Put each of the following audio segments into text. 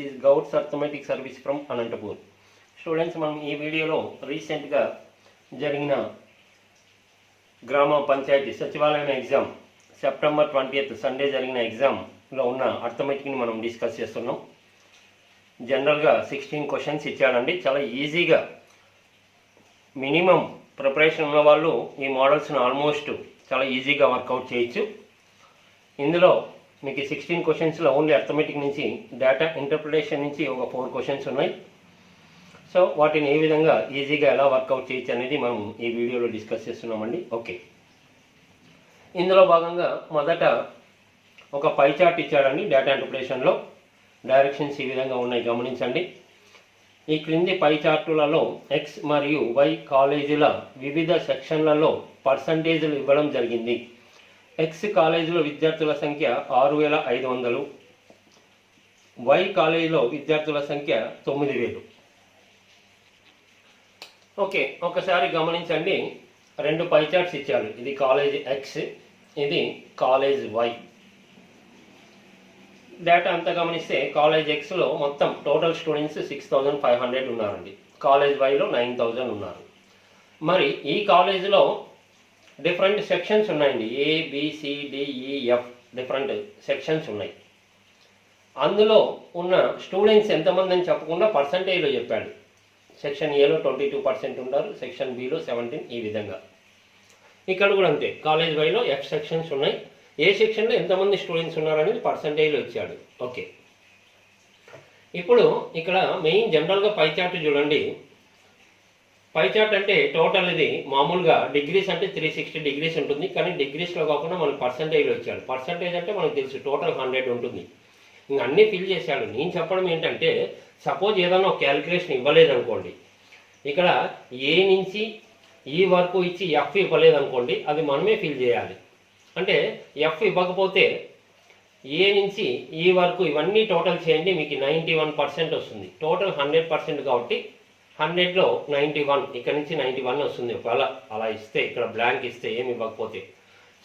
Is Gouds arithmetic service from Anantapur. Students, మనం ఈ వీడియోలో రీసెంట్గా జరిగిన గ్రామ పంచాయతీ సచివాలయం ఎగ్జామ్ సెప్టెంబర్ 20th సండే జరిగిన ఎగ్జామ్లో ఉన్న అర్థమెటిక్ని మనం డిస్కస్ చేస్తున్నాం. జనరల్గా 16 క్వశ్చన్స్ ఇచ్చాడండి. చాలా ఈజీగా మినిమం ప్రిపరేషన్ ఉన్న వాళ్ళు ఈ మోడల్స్ని ఆల్మోస్ట్ చాలా ఈజీగా వర్కౌట్ చేయొచ్చు. ఇందులో మీకు 16 క్వశ్చన్స్లో ఓన్లీ అర్థమెటిక్ నుంచి డేటా ఇంటర్ప్రిటేషన్ నుంచి ఒక 4 క్వశ్చన్స్ ఉన్నాయి. సో వాటిని ఏ విధంగా ఈజీగా ఎలా వర్కౌట్ చేయొచ్చు అనేది మనం ఈ వీడియోలో డిస్కస్ చేస్తున్నామండి. ఓకే, ఇందులో భాగంగా మొదట ఒక పై చార్ట్ ఇచ్చాడండి. డేటా ఇంటర్ప్రిటేషన్లో డైరెక్షన్స్ ఈ విధంగా ఉన్నాయి, గమనించండి. ఈ క్రింది పై చార్టులలో ఎక్స్ మరియు వై కాలేజీల వివిధ సెక్షన్లలో పర్సంటేజ్లు ఇవ్వడం జరిగింది. ఎక్స్ కాలేజీలో విద్యార్థుల సంఖ్య 6500, వై కాలేజీలో విద్యార్థుల సంఖ్య 9000. ఓకే, ఒకసారి గమనించండి. 2 పై చార్ట్స్ ఇచ్చాడు. ఇది కాలేజ్ ఎక్స్, ఇది కాలేజ్ వై. డేటా అంతా గమనిస్తే కాలేజ్ ఎక్స్లో మొత్తం టోటల్ స్టూడెంట్స్ 6500 ఉన్నారండి. కాలేజ్ వైలో 9000 ఉన్నారు. మరి ఈ కాలేజీలో డిఫరెంట్ సెక్షన్స్ ఉన్నాయండి. ABCDEF డిఫరెంట్ సెక్షన్స్ ఉన్నాయి. అందులో ఉన్న స్టూడెంట్స్ ఎంతమంది అని చెప్పకుండా పర్సంటేజ్లో చెప్పాడు. సెక్షన్ ఏలో 22% ఉన్నారు, సెక్షన్ బిలో 17, ఈ విధంగా. ఇక్కడ కూడా అంతే. కాలేజ్ వైలో F సెక్షన్స్ ఉన్నాయి. ఏ సెక్షన్లో ఎంతమంది స్టూడెంట్స్ ఉన్నారనేది పర్సంటేజ్లో ఇచ్చాడు. ఓకే, ఇప్పుడు ఇక్కడ మెయిన్ జనరల్గా పై చార్ట్ చూడండి. పై చార్ట్ అంటే టోటల్ ఇది మామూలుగా డిగ్రీస్ అంటే 360 డిగ్రీస్ ఉంటుంది, కానీ డిగ్రీస్లో కాకుండా మనకు పర్సంటేజ్లో ఇచ్చాడు. పర్సంటేజ్ అంటే మనకు తెలుసు టోటల్ 100 ఉంటుంది. ఇంక అన్నీ ఫిల్ చేశాడు. నేను చెప్పడం ఏంటంటే, సపోజ్ ఏదైనా ఒక క్యాలిక్యులేషన్ ఇవ్వలేదనుకోండి, ఇక్కడ ఏ నుంచి ఈ వరకు ఇచ్చి ఎఫ్ ఇవ్వలేదనుకోండి, అది మనమే ఫిల్ చేయాలి. అంటే ఎఫ్ ఇవ్వకపోతే ఏ నుంచి ఈ వరకు ఇవన్నీ టోటల్ చేయండి, మీకు 91% వస్తుంది. టోటల్ 100% కాబట్టి 100లో 91, ఇక్కడ నుంచి 91 వస్తుంది. ఒకవేళ అలా ఇస్తే, ఇక్కడ బ్లాంక్ ఇస్తే ఏమి ఇవ్వకపోతే,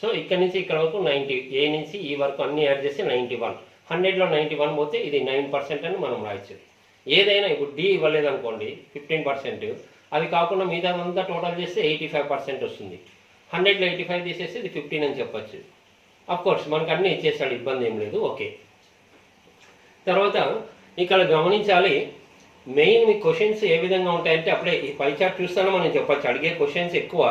సో ఇక్కడ నుంచి ఇక్కడ వరకు 90, ఏ నుంచి ఈ వరకు అన్నీ యాడ్ చేస్తే 91. 100లో 91 పోతే ఇది 9% అని మనం రాయొచ్చు. ఏదైనా ఇప్పుడు డి ఇవ్వలేదనుకోండి 15%, అది కాకుండా మిగతాదంతా టోటల్ చేస్తే 85% వస్తుంది. 100లో 85 తీసేస్తే ఇది 15 అని చెప్పచ్చు. అఫ్కోర్స్ మనకు అన్నీ ఇచ్చేస్తాడు, ఇబ్బంది ఏం లేదు. ఓకే, తర్వాత ఇక్కడ గమనించాలి. మెయిన్ మీ క్వశ్చన్స్ ఏ విధంగా ఉంటాయంటే, అప్పుడే ఈ పై చార్ట్ చూస్తానో మనం చెప్పచ్చు. అడిగే క్వశ్చన్స్ ఎక్కువ.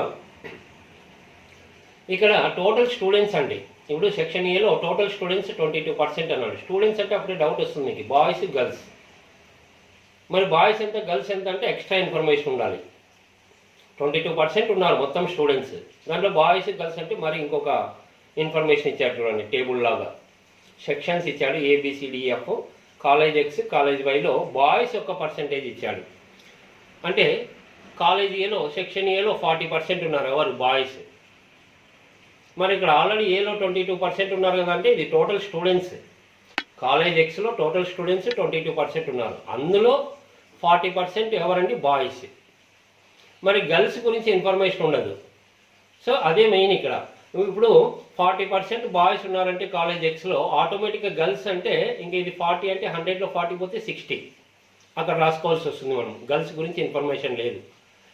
ఇక్కడ టోటల్ స్టూడెంట్స్ అండి. ఇప్పుడు సెక్షన్ ఏలో టోటల్ స్టూడెంట్స్ 22% అన్నాడు. స్టూడెంట్స్ అంటే అప్పుడే డౌట్ వస్తుంది మీకు, బాయ్స్ గర్ల్స్. మరి బాయ్స్ ఎంత గర్ల్స్ ఎంత అంటే ఎక్స్ట్రా ఇన్ఫర్మేషన్ ఉండాలి. 22% ఉన్నారు మొత్తం స్టూడెంట్స్. దాంట్లో బాయ్స్ గర్ల్స్ అంటే మరి ఇంకొక ఇన్ఫర్మేషన్ ఇచ్చాడు చూడండి, టేబుల్ లాగా. సెక్షన్స్ ఇచ్చాడు, ABCDEF. కాలేజ్ ఎక్స్, కాలేజ్ వైలో బాయ్స్ యొక్క పర్సంటేజ్ ఇచ్చాడు. అంటే కాలేజ్ ఏలో సెక్షన్ ఏలో 40% ఉన్నారు, ఎవరు బాయ్స్. మరి ఇక్కడ ఆల్రెడీ ఏలో 22% ఉన్నారు కదా, అంటే ఇది టోటల్ స్టూడెంట్స్. కాలేజ్ ఎక్స్లో టోటల్ స్టూడెంట్స్ 22% ఉన్నారు. అందులో 40% ఎవరండి, బాయ్స్. మరి గర్ల్స్ గురించి ఇన్ఫర్మేషన్ ఉండదు. సో అదే మెయిన్ ఇక్కడ. ఇప్పుడు 40% బాయ్స్ ఉన్నారంటే కాలేజ్ ఎక్స్లో, ఆటోమేటిక్గా గర్ల్స్ అంటే ఇంక ఇది 40 అంటే 100లో 40 పోతే 60 అక్కడ రాసుకోవాల్సి వస్తుంది. మనం గర్ల్స్ గురించి ఇన్ఫర్మేషన్ లేదు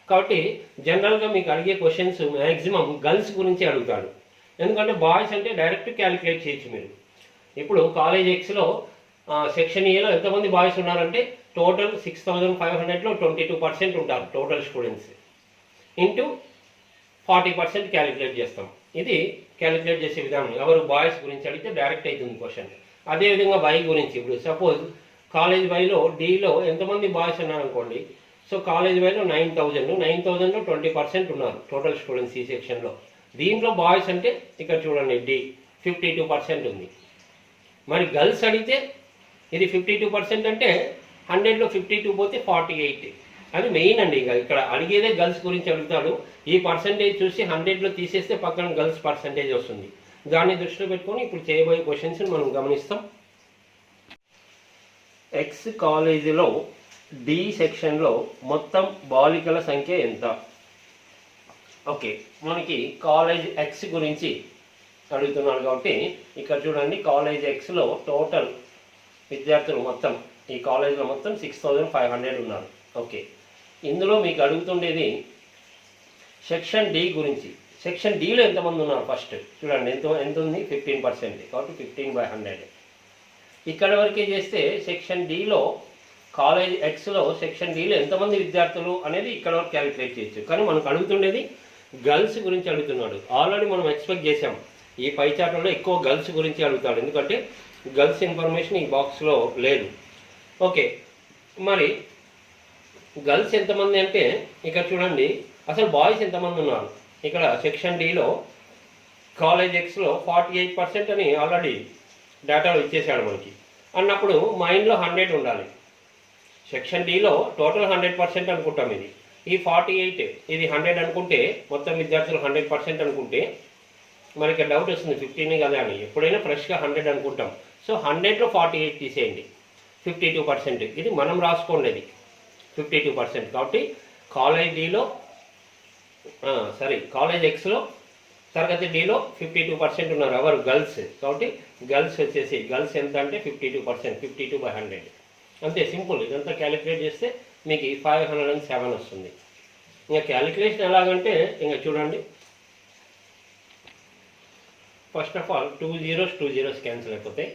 కాబట్టి జనరల్గా మీకు అడిగే క్వశ్చన్స్ మ్యాక్సిమం గర్ల్స్ గురించి అడుగుతాడు. ఎందుకంటే బాయ్స్ అంటే డైరెక్ట్ క్యాలిక్యులేట్ చేయొచ్చు మీరు. ఇప్పుడు కాలేజ్ ఎక్స్లో సెక్షన్ ఏలో ఎంతమంది బాయ్స్ ఉన్నారంటే టోటల్ 6500లో 22% ఉంటారు టోటల్ స్టూడెంట్స్. ఇంటూ 40% క్యాలిక్యులేట్ చేస్తాం. ఇది క్యాలిక్యులేట్ చేసే విధానం. ఎవరు బాయ్స్ గురించి అడిగితే డైరెక్ట్ అవుతుంది క్వశ్చన్. అదేవిధంగా వై గురించి, ఇప్పుడు సపోజ్ కాలేజ్ వైలో డీలో ఎంతమంది బాయ్స్ ఉన్నారనుకోండి. సో కాలేజ్ వైలో 9000లో 20% ఉన్నారు టోటల్ స్టూడెంట్స్ ఈ సెక్షన్లో. దీంట్లో బాయ్స్ అంటే ఇక్కడ చూడండి డి 52% ఉంది. మరి గర్ల్స్ అడిగితే ఇది 52% అంటే 100లో 52 పోతే 48. అది మెయిన్ అండి. ఇక్కడ అడిగేదే గర్ల్స్ గురించి అడుగుతాడు. ఈ పర్సంటేజ్ చూసి 100లో తీసేస్తే పక్కన గర్ల్స్ పర్సంటేజ్ వస్తుంది. దాన్ని దృష్టిలో పెట్టుకొని ఇప్పుడు చేయబోయే క్వశ్చన్స్ మనం గమనిస్తాం. ఎక్స్ కాలేజీలో డి సెక్షన్లో మొత్తం బాలికల సంఖ్య ఎంత? ఓకే, మనకి కాలేజ్ ఎక్స్ గురించి అడుగుతున్నాడు కాబట్టి ఇక్కడ చూడండి, కాలేజ్ ఎక్స్లో టోటల్ విద్యార్థులు మొత్తం ఈ కాలేజ్లో మొత్తం 6500 ఉన్నారు. ఓకే, ఇందులో మీకు అడుగుతుండేది సెక్షన్ డి గురించి. సెక్షన్ డిలో ఎంతమంది ఉన్నారు ఫస్ట్ చూడండి. ఎంత ఉంది? 15%. కాబట్టి 15/100. ఇక్కడ వరకే చేస్తే సెక్షన్ డిలో కాలేజ్ ఎక్స్లో సెక్షన్ డిలో ఎంతమంది విద్యార్థులు అనేది ఇక్కడ వరకు క్యాలిక్యులేట్ చేయొచ్చు. కానీ మనకు అడుగుతుండేది గర్ల్స్ గురించి అడుగుతున్నాడు. ఆల్రెడీ మనం ఎక్స్పెక్ట్ చేసాం ఈ పై చార్ట్లో ఎక్కువ గర్ల్స్ గురించి అడుగుతాడు, ఎందుకంటే గర్ల్స్ ఇన్ఫర్మేషన్ ఈ బాక్స్లో లేదు. ఓకే, మరి గర్ల్స్ ఎంతమంది అంటే ఇక్కడ చూడండి, అసలు బాయ్స్ ఎంతమంది ఉన్నారు. ఇక్కడ సెక్షన్ డిలో కాలేజ్ ఎక్స్లో 48% అని ఆల్రెడీ డేటాలో ఇచ్చేసాడు మనకి. అన్నప్పుడు మైండ్లో 100 ఉండాలి. సెక్షన్ డిలో టోటల్ 100% అనుకుంటాం. ఈ 48 ఇది 100 అనుకుంటే, మొత్తం విద్యార్థులు 100% అనుకుంటే మనకి డౌట్ వస్తుంది 15 కదా అని. ఎప్పుడైనా ఫ్రెష్గా 100 అనుకుంటాం. సో 100లో 48 తీసేయండి, 52%. ఇది మనం రాసుకోండి 52%. కాబట్టి కాలేజ్ డిలో కాలేజ్ ఎక్స్లో తరగతి డిలో 52% ఉన్నారు ఎవరు? గర్ల్స్. కాబట్టి గర్ల్స్ వచ్చేసి గర్ల్స్ ఎంత అంటే 52%, 52/100. అంతే, సింపుల్. ఇదంతా క్యాలిక్యులేట్ చేస్తే మీకు 507 వస్తుంది. ఇంకా క్యాలిక్యులేషన్ ఎలాగంటే ఇంకా చూడండి, first of all 2 zeros cancel అయిపోతాయి.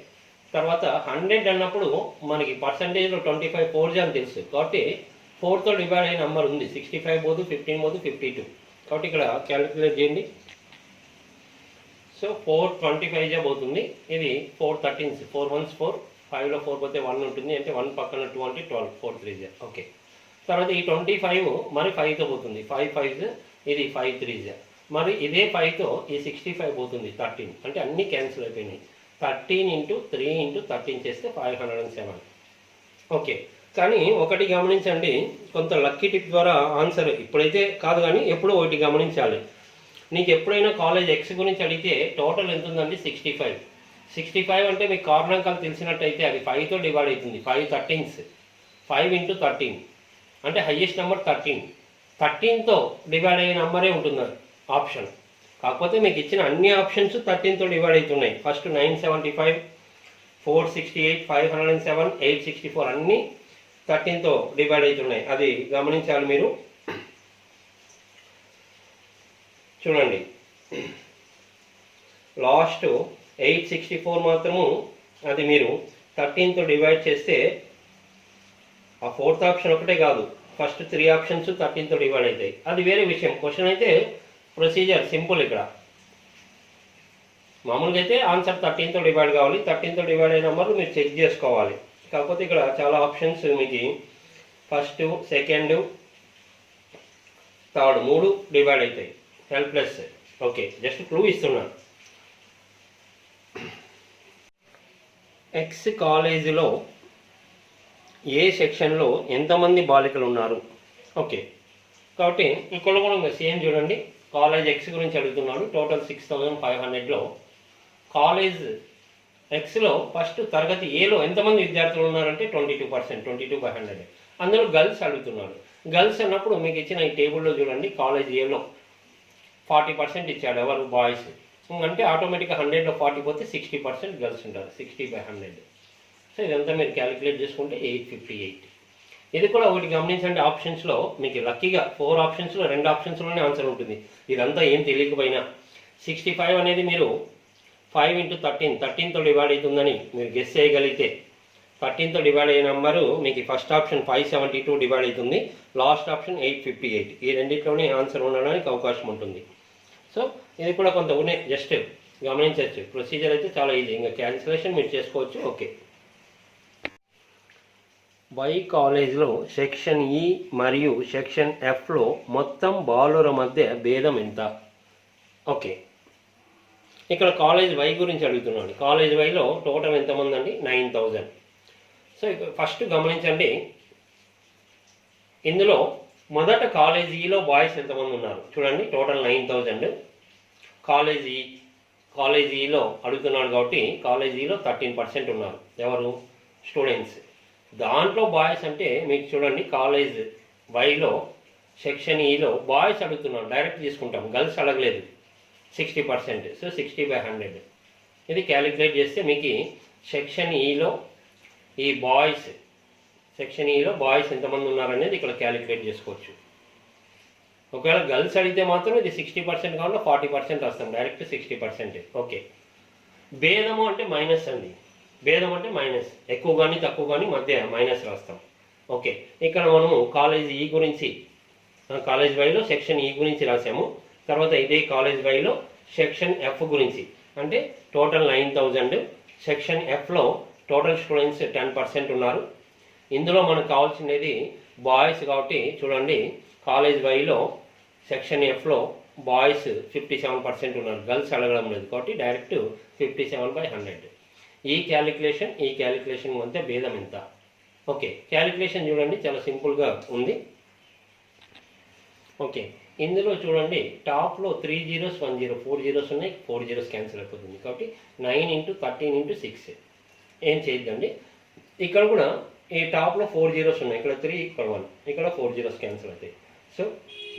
తర్వాత 100 అన్నప్పుడు మనకి పర్సంటేజ్లో 25 4 అని తెలుసు. కాబట్టి 4తో డివైడ్ అయిన నెంబర్ ఉంది. 65 పోదు, 15 పోదు, 52. కాబట్టి ఇక్కడ క్యాలిక్యులేట్ చేయండి. సో 425 పోతుంది. ఇది 4 13s, 4 1s 4, 5లో 4 పోతే 1 ఉంటుంది. అంటే 1 పక్కన 2 అంటే 12, 4 3s. ఓకే, తర్వాత ఈ 25 మరి 5తో పోతుంది. 5 5s, ఇది 5 3s. మరి ఇదే 5తో ఈ 65 పోతుంది, 13. అంటే అన్నీ క్యాన్సిల్ అయిపోయినాయి. 13 × 3 × 13 చేస్తే 507. ఓకే, కానీ ఒకటి గమనించండి, కొంత లక్కీ టిప్ ద్వారా ఆన్సర్ ఇప్పుడైతే కాదు కానీ ఎప్పుడో ఒకటి గమనించాలి. నీకు ఎప్పుడైనా కాలేజ్ ఎక్స్ గురించి అడిగితే టోటల్ ఎంత ఉందండి? 65. 65 అంటే మీకు కారణాంకాలు తెలిసినట్టయితే అది 5తో డివైడ్ అవుతుంది. 5 13s, 5 × 13 అంటే హయ్యెస్ట్ నెంబర్ 13. 13తో డివైడ్ అయ్యే నెంబరే ఉంటుంది ఆప్షన్. కాకపోతే మీకు ఇచ్చిన అన్ని ఆప్షన్స్ 13తో డివైడ్ అవుతున్నాయి. ఫస్ట్ 975, 468, 507, 864 అన్నీ 13తో డివైడ్ అవుతున్నాయి. అది గమనించాలి మీరు. చూడండి, లాస్ట్ 864 మాత్రము అది మీరు 13తో డివైడ్ చేస్తే ఆ 4th ఆప్షన్ ఒకటే కాదు, ఫస్ట్ 3 ఆప్షన్స్ 13తో డివైడ్ అవుతాయి. అది వేరే విషయం. క్వశ్చన్ అయితే ప్రొసీజర్ సింపుల్. ఇక్కడ మామూలుగా అయితే ఆన్సర్ 13తో డివైడ్ కావాలి. 13తో డివైడ్ అయిన నెంబర్లు మీరు చెక్ చేసుకోవాలి. కాకపోతే ఇక్కడ చాలా ఆప్షన్స్ మీకు ఫస్ట్, సెకండ్, థర్డ్ 3 డివైడ్ అవుతాయి. హెల్ప్లెస్. ఓకే, జస్ట్ క్లూ ఇస్తున్నాను. ఎక్స్ కాలేజీలో ఏ సెక్షన్లో ఎంతమంది బాలికలు ఉన్నారు? ఓకే, కాబట్టి ఇక్కడ కూడా సేమ్ చూడండి. కాలేజ్ ఎక్స్ గురించి అడుగుతున్నాడు. టోటల్ 6500లో కాలేజ్ ఎక్స్లో ఫస్ట్ తరగతి ఏలో ఎంతమంది విద్యార్థులు ఉన్నారంటే 22%, 22/100. అందులో గర్ల్స్ అడుగుతున్నాడు. గర్ల్స్ అన్నప్పుడు మీకు ఇచ్చిన ఈ టేబుల్లో చూడండి, కాలేజ్ ఏలో 40% ఇచ్చాడు ఎవరు? బాయ్స్. అంటే ఆటోమేటిక్గా 100లో 40 పోతే 60% గర్ల్స్ ఉంటారు, 60/100. సో ఇదంతా మీరు క్యాలిక్యులేట్ చేసుకుంటే 858. ఇది కూడా ఒకటి గమనించండి, ఆప్షన్స్లో మీకు లక్కీగా 4 ఆప్షన్స్లో 2 ఆప్షన్స్లోనే ఆన్సర్ ఉంటుంది. ఇదంతా ఏం తెలియకపోయినా 65 అనేది మీరు 5 × 13, 13తో డివైడ్ అవుతుందని మీరు గెస్ చేయగలిగితే 13తో డివైడ్ అయిన నెంబరు మీకు ఫస్ట్ ఆప్షన్ 572 డివైడ్ అవుతుంది, లాస్ట్ ఆప్షన్ 858. ఈ రెండింటిలోనే ఆన్సర్ ఉండడానికి అవకాశం ఉంటుంది. సో ఇది కూడా కొంత ఉన్నాయి, జస్ట్ గమనించవచ్చు. ప్రొసీజర్ అయితే చాలా ఈజీ, ఇంకా క్యాన్సిలేషన్ మీరు చేసుకోవచ్చు. ఓకే, వై కాలేజ్లో సెక్షన్ ఈ మరియు సెక్షన్ ఎఫ్లో మొత్తం బాలుర మధ్య భేదం ఎంత? ఓకే, ఇక్కడ కాలేజ్ వై గురించి అడుగుతున్నాడు. కాలేజ్ వైలో టోటల్ ఎంతమంది అండి? 9000. సో ఫస్ట్ గమనించండి, ఇందులో మొదట కాలేజీలో బాయ్స్ ఎంతమంది ఉన్నారు చూడండి. టోటల్ 9000. కాలేజీలో అడుగుతున్నాడు కాబట్టి కాలేజీలో 13% ఉన్నారు ఎవరు? స్టూడెంట్స్. దాంట్లో బాయ్స్ అంటే మీకు చూడండి, కాలేజ్ వైలో సెక్షన్ ఈలో బాయ్స్ అడుగుతున్నాడు, డైరెక్ట్ తీసుకుంటాం, గర్ల్స్ అడగలేదు. 60%, సో 60/100. ఇది క్యాలిక్యులేట్ చేస్తే మీకు సెక్షన్ ఈలో ఈ బాయ్స్ సెక్షన్ ఈలో బాయ్స్ ఎంతమంది ఉన్నారనేది ఇక్కడ క్యాలిక్యులేట్ చేసుకోవచ్చు. ఒకవేళ గర్ల్స్ అడిగితే మాత్రం ఇది 60% కాకుండా 40% వస్తాం, డైరెక్ట్ 60%. ఓకే. భేదము అంటే మైనస్ అండి. భేదం అంటే మైనస్, ఎక్కువ కానీ తక్కువ కానీ మధ్య మైనస్ రాస్తాం. ఓకే. ఇక్కడ మనము కాలేజ్ ఈ గురించి, కాలేజ్ వైలో సెక్షన్ ఈ గురించి రాసాము. తర్వాత ఇదే కాలేజ్ వైలో సెక్షన్ ఎఫ్ గురించి, అంటే టోటల్ 9000. సెక్షన్ ఎఫ్లో టోటల్ స్టూడెంట్స్ 10% ఉన్నారు. ఇందులో మనకు కావాల్సినది బాయ్స్ కాబట్టి చూడండి, కాలేజ్ వైలో సెక్షన్ ఎఫ్లో బాయ్స్ 57% ఉన్నారు, గర్ల్స్ అడగడం లేదు కాబట్టి డైరెక్ట్ 57/100. ఈ క్యాలిక్యులేషన్ మధ్య భేదం ఎంత? ఓకే. క్యాలిక్యులేషన్ చూడండి చాలా సింపుల్గా ఉంది. ఓకే. ఇందులో చూడండి టాప్లో 3 zeros 1 0 4 zeros ఉన్నాయి, 4 zeros క్యాన్సిల్ అయిపోతుంది కాబట్టి 9 × 13 × 6 ఏం చేయొద్దండి. ఇక్కడ కూడా ఈ టాప్లో 4 zeros ఉన్నాయి, ఇక్కడ 3 ఇక్కడ 1, ఇక్కడ 4 zeros క్యాన్సిల్ అవుతాయి. సో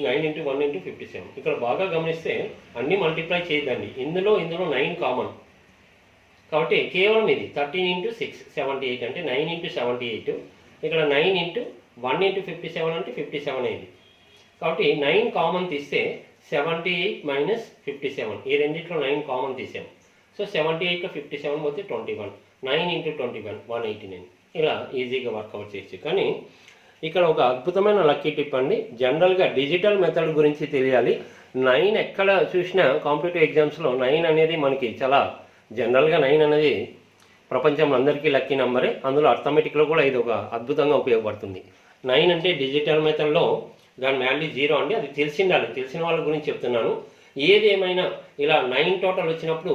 9 × 1 × 57. ఇక్కడ బాగా గమనిస్తే అన్నీ మల్టిప్లై చేయదండి. ఇందులో 9 కామన్ కాబట్టి కేవలం ఇది 13 × 6 78 అంటే 9 × 78. ఇక్కడ 9 × 1 × 57 అంటే 57 అయింది. కాబట్టి 9 కామన్ తీస్తే 78 - 57, ఈ రెండిట్లో 9 కామన్ తీసాము. సో 78లో 57 పోతే 21, 9 × 21 189. ఇలా ఈజీగా వర్కౌట్ చేయొచ్చు. కానీ ఇక్కడ ఒక అద్భుతమైన లక్కీ టిప్ అండి. జనరల్గా డిజిటల్ మెథడ్ గురించి తెలియాలి. 9 ఎక్కడ చూసినా కాంపిటేటివ్ ఎగ్జామ్స్లో 9 అనేది మనకి చాలా జనరల్గా 9 అనేది ప్రపంచంలో అందరికీ లక్కీ నెంబరే. అందులో అర్థమెటిక్లో కూడా ఇది ఒక అద్భుతంగా ఉపయోగపడుతుంది. 9 అంటే డిజిటల్ మెథడ్లో దాని వాల్యూ 0 అండి. అది తెలిసిండాలి, తెలిసిన వాళ్ళ గురించి చెప్తున్నాను. ఏది ఏమైనా ఇలా 9 టోటల్ వచ్చినప్పుడు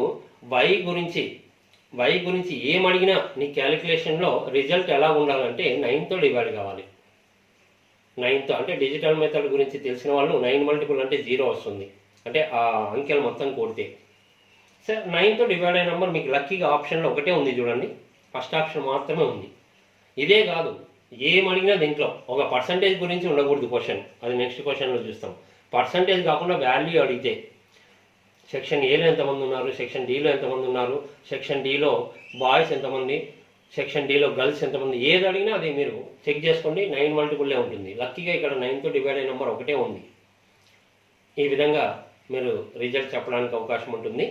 వై గురించి ఏమడిగినా నీ క్యాలిక్యులేషన్లో రిజల్ట్ ఎలా ఉండాలంటే 9తో డివైడ్ కావాలి. 9తో అంటే డిజిటల్ మెథడ్ గురించి తెలిసిన వాళ్ళు 9 మల్టిపుల్ అంటే 0 వస్తుంది, అంటే ఆ అంకెలు మొత్తం కూడితే. సార్ 9తో డివైడ్ అయిన నెంబర్ మీకు లక్కీగా ఆప్షన్లో ఒకటే ఉంది చూడండి, ఫస్ట్ ఆప్షన్ మాత్రమే ఉంది. ఇదే కాదు, ఏమడిగినా దీంట్లో ఒక పర్సంటేజ్ గురించి ఉండకూడదు క్వశ్చన్, అది నెక్స్ట్ క్వశ్చన్లో చూస్తాం. పర్సంటేజ్ కాకుండా వాల్యూ అడిగితే సెక్షన్ ఏలో ఎంతమంది ఉన్నారు, సెక్షన్ డీలో ఎంతమంది ఉన్నారు, సెక్షన్ డీలో బాయ్స్ ఎంతమంది, సెక్షన్ డీలో గర్ల్స్ ఎంతమంది, ఏది అడిగినా అది మీరు చెక్ చేసుకోండి. 9 మల్టిపుల్లే ఉంటుంది. లక్కీగా ఇక్కడ 9తో డివైడ్ అయిన నెంబర్ ఒకటే ఉంది. ఈ విధంగా మీరు రిజల్ట్ చెప్పడానికి అవకాశం ఉంటుంది.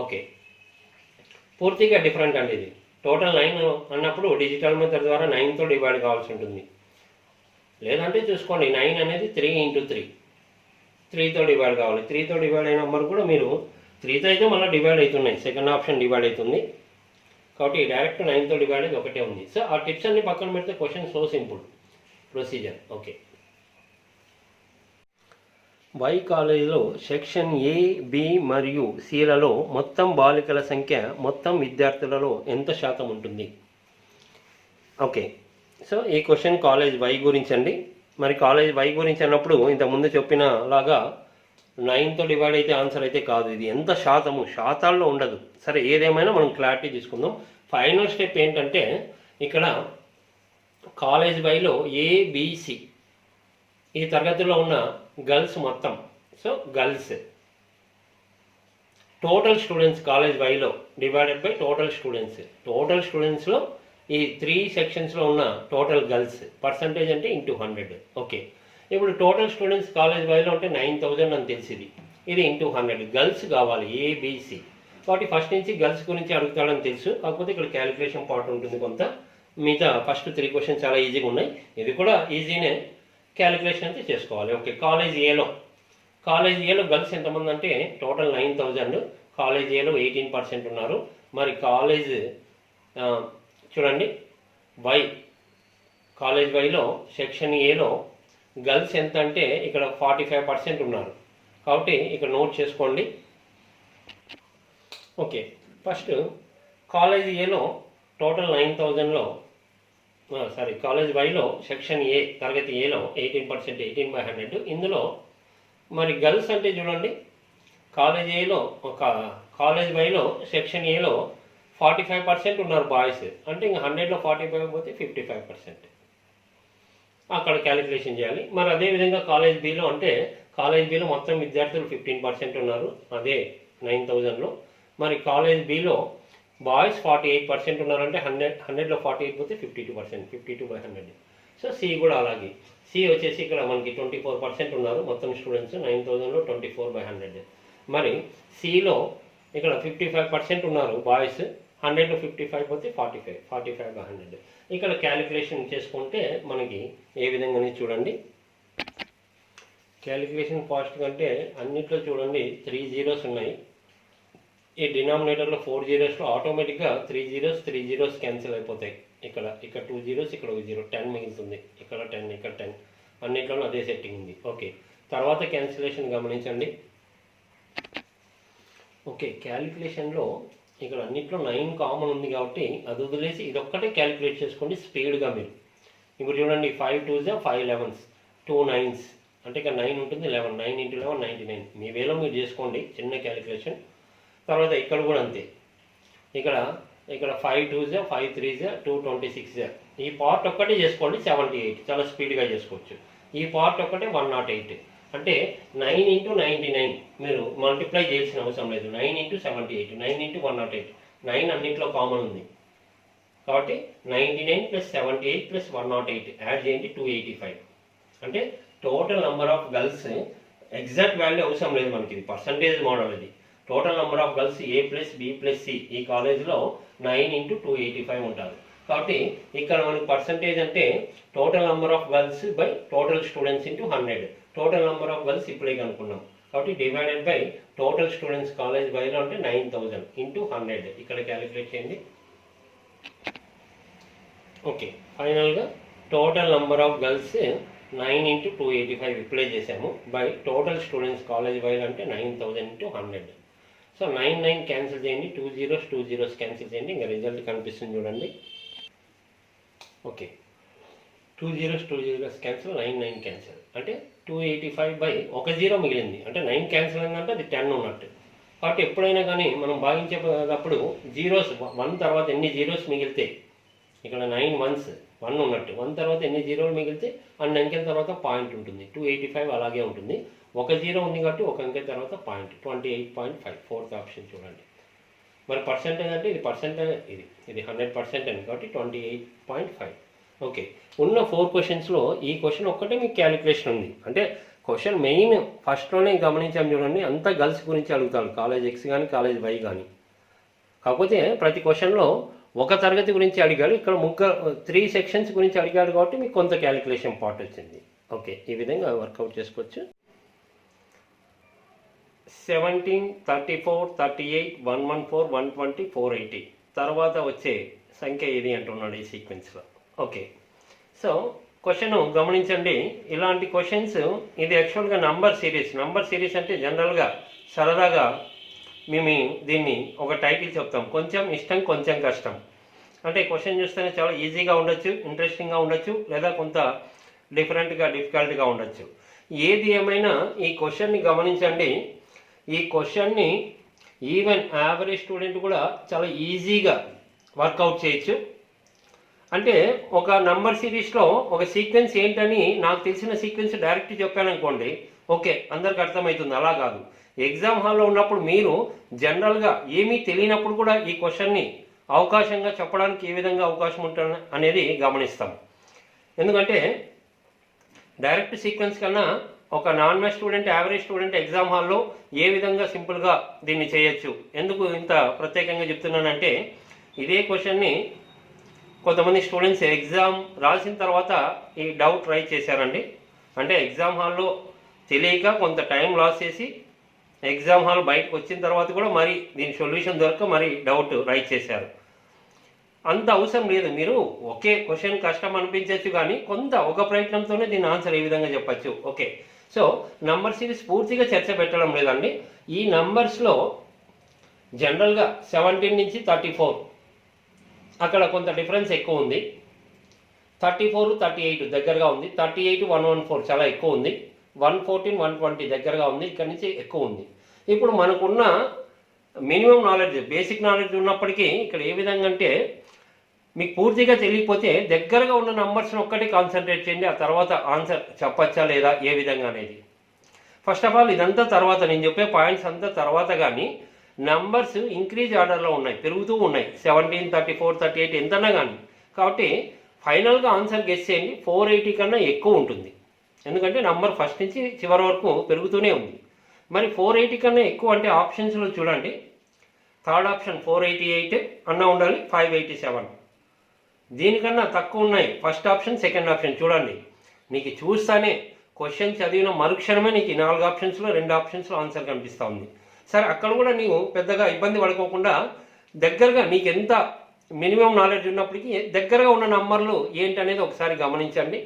ఓకే. పూర్తిగా డిఫరెంట్ అండి ఇది. టోటల్ 9 అన్నప్పుడు డిజిటల్ మెథడ్ ద్వారా 9తో డివైడ్ కావాల్సి ఉంటుంది. లేదంటే చూసుకోండి 9 అనేది 3 × 3, 3తో డివైడ్ కావాలి. 3తో డివైడ్ అయిన నెంబర్ కూడా మీరు 3తో అయితే మళ్ళీ డివైడ్ అవుతున్నాయి, సెకండ్ ఆప్షన్ డివైడ్ అవుతుంది కాబట్టి డైరెక్ట్ 9తో డివైడ్ అయితే ఒకటే ఉంది. సో ఆ టిప్స్ అన్ని పక్కన పెడితే question so simple procedure. Okay. Y కాలేజీలో సెక్షన్ ఏ, బి మరియు సిలలో మొత్తం బాలికల సంఖ్య మొత్తం విద్యార్థులలో ఎంత శాతం ఉంటుంది? ఓకే. సో ఈ క్వశ్చన్ కాలేజ్ వై గురించి అండి. మరి కాలేజ్ వై గురించి అన్నప్పుడు ఇంతకుముందు చెప్పిన లాగా 9తో డివైడ్ అయితే ఆన్సర్ అయితే కాదు. ఇది ఎంత శాతము, శాతాల్లో ఉండదు. సరే ఏదేమైనా మనం క్లారిటీ తీసుకుందాం. ఫైనల్ స్టెప్ ఏంటంటే ఇక్కడ కాలేజ్ వైలో ఏబిసి ఈ తరగతిలో ఉన్న గర్ల్స్ మొత్తం, so girls total students college వైలో డివైడెడ్ బై టోటల్ స్టూడెంట్స్లో ఈ 3 సెక్షన్స్లో ఉన్న టోటల్ గర్ల్స్ పర్సంటేజ్ అంటే × 100. ఓకే. ఇప్పుడు టోటల్ స్టూడెంట్స్ కాలేజ్ వైలో అంటే 9000 అని తెలిసింది, ఇది × 100 గర్ల్స్ కావాలి ఏబిసి. కాబట్టి ఫస్ట్ నుంచి గర్ల్స్ గురించి అడుగుతాడని తెలుసు, కాకపోతే ఇక్కడ క్యాలిక్యులేషన్ పార్ట్ ఉంటుంది కొంత. మిగతా ఫస్ట్ 3 క్వశ్చన్స్ చాలా ఈజీగా ఉన్నాయి, ఇది కూడా ఈజీనే, క్యాలిక్యులేషన్ అయితే చేసుకోవాలి. ఓకే. కాలేజ్ ఏలో గర్ల్స్ ఎంతమంది అంటే టోటల్ 9000, కాలేజ్ ఏలో 18% ఉన్నారు. మరి కాలేజ్ చూడండి కాలేజ్ వైలో సెక్షన్ ఏలో గర్ల్స్ ఎంత అంటే ఇక్కడ 45% ఉన్నారు కాబట్టి ఇక్కడ నోట్ చేసుకోండి. ఓకే. ఫస్ట్ కాలేజ్ ఏలో టోటల్ 9000లో కాలేజ్ వైలో సెక్షన్ ఏ తరగతి ఏలో 18%, 18/100. ఇందులో మరి గర్ల్స్ అంటే చూడండి కాలేజ్ వైలో సెక్షన్ ఏలో 45% ఉన్నారు బాయ్స్, అంటే ఇంకా 100లో 45 పోతే 55%. అక్కడ క్యాలిక్యులేషన్ చేయాలి. మరి అదేవిధంగా కాలేజ్ బిలో అంటే కాలేజ్ బిలో మొత్తం విద్యార్థులు 15% ఉన్నారు, అదే 9000లో. మరి కాలేజ్ బిలో బాయ్స్ 48% ఉన్నారంటే 100లో 48 పోతే 52%, 52/100. సో సి కూడా అలాగే. సి వచ్చేసి ఇక్కడ మనకి 24% ఉన్నారు మొత్తం స్టూడెంట్స్, 9000లో 24/100. మరి సిలో ఇక్కడ 55% ఉన్నారు బాయ్స్, 100లో 55 పోతే 45, 45/100. ఇక్కడ క్యాలిక్యులేషన్ చేసుకుంటే మనకి ఏ విధంగా చూడండి. క్యాలిక్యులేషన్ ఫాస్ట్ కంటే అన్నిట్లో చూడండి 3 zeros ఉన్నాయి. ఈ డినామినేటర్లో 4 zeros ఆటోమేటిక్గా 3 zeros క్యాన్సిల్ అయిపోతాయి. ఇక్కడ 2 zeros, ఇక్కడ 1 0, 10 మిగులుతుంది. ఇక్కడ 10, ఇక్కడ 10, అన్నిట్లోనూ అదే సెట్టింగ్ ఉంది. ఓకే, తర్వాత క్యాన్సిలేషన్ గమనించండి. ఓకే, క్యాలిక్యులేషన్లో ఇక్కడ అన్నిట్లో 9 కామన్ ఉంది కాబట్టి అది వదిలేసి ఇదొక్కటే క్యాలిక్యులేట్ చేసుకోండి స్పీడ్గా మీరు. ఇప్పుడు చూడండి 5 2s 5 11s, 2 9s, అంటే ఇక్కడ 9 ఉంటుంది, 11, 9 × 11 99. మీ వేలో మీరు చేసుకోండి చిన్న క్యాలిక్యులేషన్. తర్వాత ఇక్కడ కూడా అంతే. ఇక్కడ 5 2s 5 3s 226. ఈ పార్ట్ ఒక్కటే చేసుకోండి 78, చాలా స్పీడ్గా చేసుకోవచ్చు. ఈ పార్ట్ ఒక్కటే 108. అంటే 9 × 99 మీరు మల్టిప్లై చేయాల్సిన అవసరం లేదు. 9 × 78, 9 × 108, 9 అన్నింటిలో కామన్ ఉంది కాబట్టి 99 + 78 + 108 యాడ్ చేయండి 285. అంటే total number of girls, exact value అవసరం లేదు మనకి, ఇది పర్సంటేజ్ మోడల్. ఇది total number of girls A + B + C ఈ కాలేజ్లో 9 × 285 ఉంటారు. కాబట్టి ఇక్కడ మనకి పర్సంటేజ్ అంటే total number of girls by total students × 100. Total number of girls ఇప్పుడే కనుక్కున్నాం కాబట్టి divided by total students college వైలో అంటే 9000 × 100. ఇక్కడ క్యాలిక్యులేట్ చేయండి. ఓకే, ఫైనల్గా టోటల్ నెంబర్ ఆఫ్ గర్ల్స్ 9 × 285 ఇప్పుడే చేసాము by total students college while అంటే 9000 × 100. సో 9 9 క్యాన్సిల్ చేయండి, 2 zeros క్యాన్సిల్ చేయండి, ఇంకా రిజల్ట్ కనిపిస్తుంది చూడండి. ఓకే, 2 zeros క్యాన్సిల్, 9 9 క్యాన్సిల్, అంటే 285/1 0 మిగిలింది. అంటే 9 క్యాన్సిల్ అయిందంటే అది 10 ఉన్నట్టు. కాబట్టి ఎప్పుడైనా కానీ మనం భాగించేటప్పుడు జీరోస్ 1 తర్వాత ఎన్ని జీరోస్ మిగిలితే, ఇక్కడ 9 1s 1 ఉన్నట్టు, 1 తర్వాత ఎన్ని జీరోలు మిగిలితే అన్ని అంకెల తర్వాత పాయింట్ ఉంటుంది. 285 అలాగే ఉంటుంది. 1 0 ఉంది కాబట్టి ఒక అంకె తర్వాత పాయింట్ 28.5, ఫోర్త్ ఆప్షన్ చూడండి. మరి పర్సెంటేజ్ అంటే ఇది పర్సెంటేజ్, ఇది 100% అని కాబట్టి 28.5. ఓకే, ఉన్న 4 క్వశ్చన్స్లో ఈ క్వశ్చన్ ఒక్కటే మీకు క్యాలిక్యులేషన్ ఉంది. అంటే క్వశ్చన్ మెయిన్ ఫస్ట్లోనే గమనించాము చూడండి, అంతా గర్ల్స్ గురించి అడుగుతారు, కాలేజ్ X కానీ కాలేజ్ Y కానీ. కాకపోతే ప్రతి క్వశ్చన్లో ఒక తరగతి గురించి అడిగాడు, ఇక్కడ 3 సెక్షన్స్ గురించి అడిగాడు కాబట్టి మీకు కొంత క్యాలిక్యులేషన్ పార్ట్ వచ్చింది. ఓకే, ఈ విధంగా వర్కౌట్ చేసుకోవచ్చు. 17 34 38 114 120 480 తర్వాత వచ్చే సంఖ్య ఇది అంటున్నాడు ఈ సీక్వెన్స్లో. ఓకే, సో క్వశ్చన్ గమనించండి. ఇలాంటి క్వశ్చన్స్ ఇది యాక్చువల్గా నంబర్ సిరీస్ అంటే జనరల్గా సరదాగా మేము దీన్ని ఒక టైటిల్ చెప్తాం, కొంచెం ఇష్టం కొంచెం కష్టం. అంటే క్వశ్చన్ చూస్తేనే చాలా ఈజీగా ఉండొచ్చు, ఇంట్రెస్టింగ్గా ఉండొచ్చు, లేదా కొంత డిఫికల్ట్గా ఉండొచ్చు. ఏది ఏమైనా ఈ క్వశ్చన్ని గమనించండి. ఈ క్వశ్చన్ని ఈవెన్ యావరేజ్ స్టూడెంట్ కూడా చాలా ఈజీగా వర్కౌట్ చేయొచ్చు. అంటే ఒక నంబర్ సిరీస్లో ఒక సీక్వెన్స్ ఏంటని నాకు తెలిసిన సీక్వెన్స్ డైరెక్ట్ చెప్పాను అనుకోండి, ఓకే అందరికి అర్థమవుతుంది. అలా కాదు, ఎగ్జామ్ హాల్లో ఉన్నప్పుడు మీరు జనరల్గా ఏమీ తెలియనప్పుడు కూడా ఈ క్వశ్చన్ని అవకాశంగా చెప్పడానికి ఏ విధంగా అవకాశం ఉంటుంది అనేది గమనిస్తాం. ఎందుకంటే డైరెక్ట్ సీక్వెన్స్ కన్నా ఒక non maths student, average student exam హాల్లో ఏ విధంగా సింపుల్గా దీన్ని చేయొచ్చు. ఎందుకు ఇంత ప్రత్యేకంగా చెప్తున్నానంటే, ఇదే క్వశ్చన్ని కొంతమంది స్టూడెంట్స్ ఎగ్జామ్ రాసిన తర్వాత ఈ డౌట్ రైజ్ చేశారండి. అంటే ఎగ్జామ్ హాల్లో తెలియక కొంత టైం లాస్ చేసి ఎగ్జామ్ హాల్ బయటకు వచ్చిన తర్వాత కూడా మరి దీని సొల్యూషన్ దొరక మరి డౌట్ రైజ్ చేశారు. అంత అవసరం లేదు, మీరు ఒకే క్వశ్చన్ కష్టం అనిపించవచ్చు కానీ కొంత ఒక ప్రయత్నంతోనే దీని ఆన్సర్ ఏ విధంగా చెప్పచ్చు. ఓకే, సో నంబర్ సిరీస్ పూర్తిగా చర్చ పెట్టడం లేదండి. ఈ నంబర్స్లో జనరల్గా 17 నుంచి 34 అక్కడ కొంత డిఫరెన్స్ ఎక్కువ ఉంది. 34 38 దగ్గరగా ఉంది. 38 114 చాలా ఎక్కువ ఉంది. 114 120 దగ్గరగా ఉంది. ఇక్కడ నుంచి ఎక్కువ ఉంది. ఇప్పుడు మనకున్న మినిమం నాలెడ్జ్, బేసిక్ నాలెడ్జ్ ఉన్నప్పటికీ ఇక్కడ ఏ విధంగా అంటే మీకు పూర్తిగా తెలియకపోతే దగ్గరగా ఉన్న నంబర్స్ని ఒక్కటి కాన్సన్ట్రేట్ చేయండి, ఆ తర్వాత ఆన్సర్ చెప్పచ్చా లేదా ఏ విధంగా అనేది. ఫస్ట్ ఆఫ్ ఆల్ ఇదంతా తర్వాత, నేను చెప్పే పాయింట్స్ అంతా తర్వాత, కానీ నంబర్స్ ఇంక్రీజ్ ఆర్డర్లో ఉన్నాయి, పెరుగుతూ ఉన్నాయి, 17, 34, 38 ఎంతన్నా కానీ. కాబట్టి ఫైనల్గా ఆన్సర్ గెస్ చేయండి, 480 కన్నా ఎక్కువ ఉంటుంది. ఎందుకంటే నంబర్ ఫస్ట్ నుంచి చివరి వరకు పెరుగుతూనే ఉంది. మరి 480 కన్నా ఎక్కువ అంటే ఆప్షన్స్లో చూడండి, థర్డ్ ఆప్షన్ 488 అన్న ఉండాలి, 587. దీనికన్నా తక్కువ ఉన్నాయి ఫస్ట్ ఆప్షన్, సెకండ్ ఆప్షన్. చూడండి, నీకు చూస్తానే క్వశ్చన్ చదివిన మరుక్షణమే నీకు 4 ఆప్షన్స్లో 2 ఆప్షన్స్లో ఆన్సర్ కనిపిస్తూ ఉంది. సరే, అక్కడ కూడా నీవు పెద్దగా ఇబ్బంది పడుకోకుండా దగ్గరగా నీకు ఎంత మినిమం నాలెడ్జ్ ఉన్నప్పటికీ దగ్గరగా ఉన్న నంబర్లు ఏంటనేది ఒకసారి గమనించండి.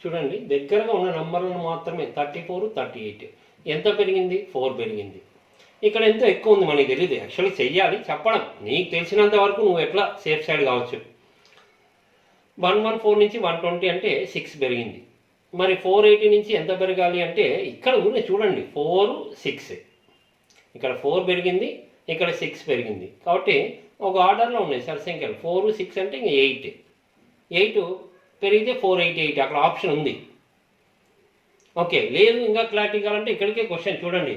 చూడండి, దగ్గరగా ఉన్న నంబర్లను మాత్రమే 34, 38 ఎంత పెరిగింది? 4 పెరిగింది. ఇక్కడ ఎంత ఎక్కువ ఉంది మనకి తెలియదు, యాక్చువల్లీ చెయ్యాలి చెప్పడం, నీకు తెలిసినంత వరకు నువ్వు ఎట్లా సేఫ్ సైడ్ కావచ్చు. 114 నుంచి 120 అంటే 6 పెరిగింది. మరి 480 నుంచి ఎంత పెరగాలి అంటే ఇక్కడ కూడా చూడండి, 4, 6, ఇక్కడ 4 పెరిగింది, ఇక్కడ 6 పెరిగింది. కాబట్టి ఒక ఆర్డర్లో ఉన్నాయి సరి సంఖ్యలు. 4, 6 అంటే ఇంక 8 పెరిగితే 488 అక్కడ ఆప్షన్ ఉంది. ఓకే, లేదు ఇంకా క్లారిటీ కావాలంటే ఇక్కడికే క్వశ్చన్ చూడండి,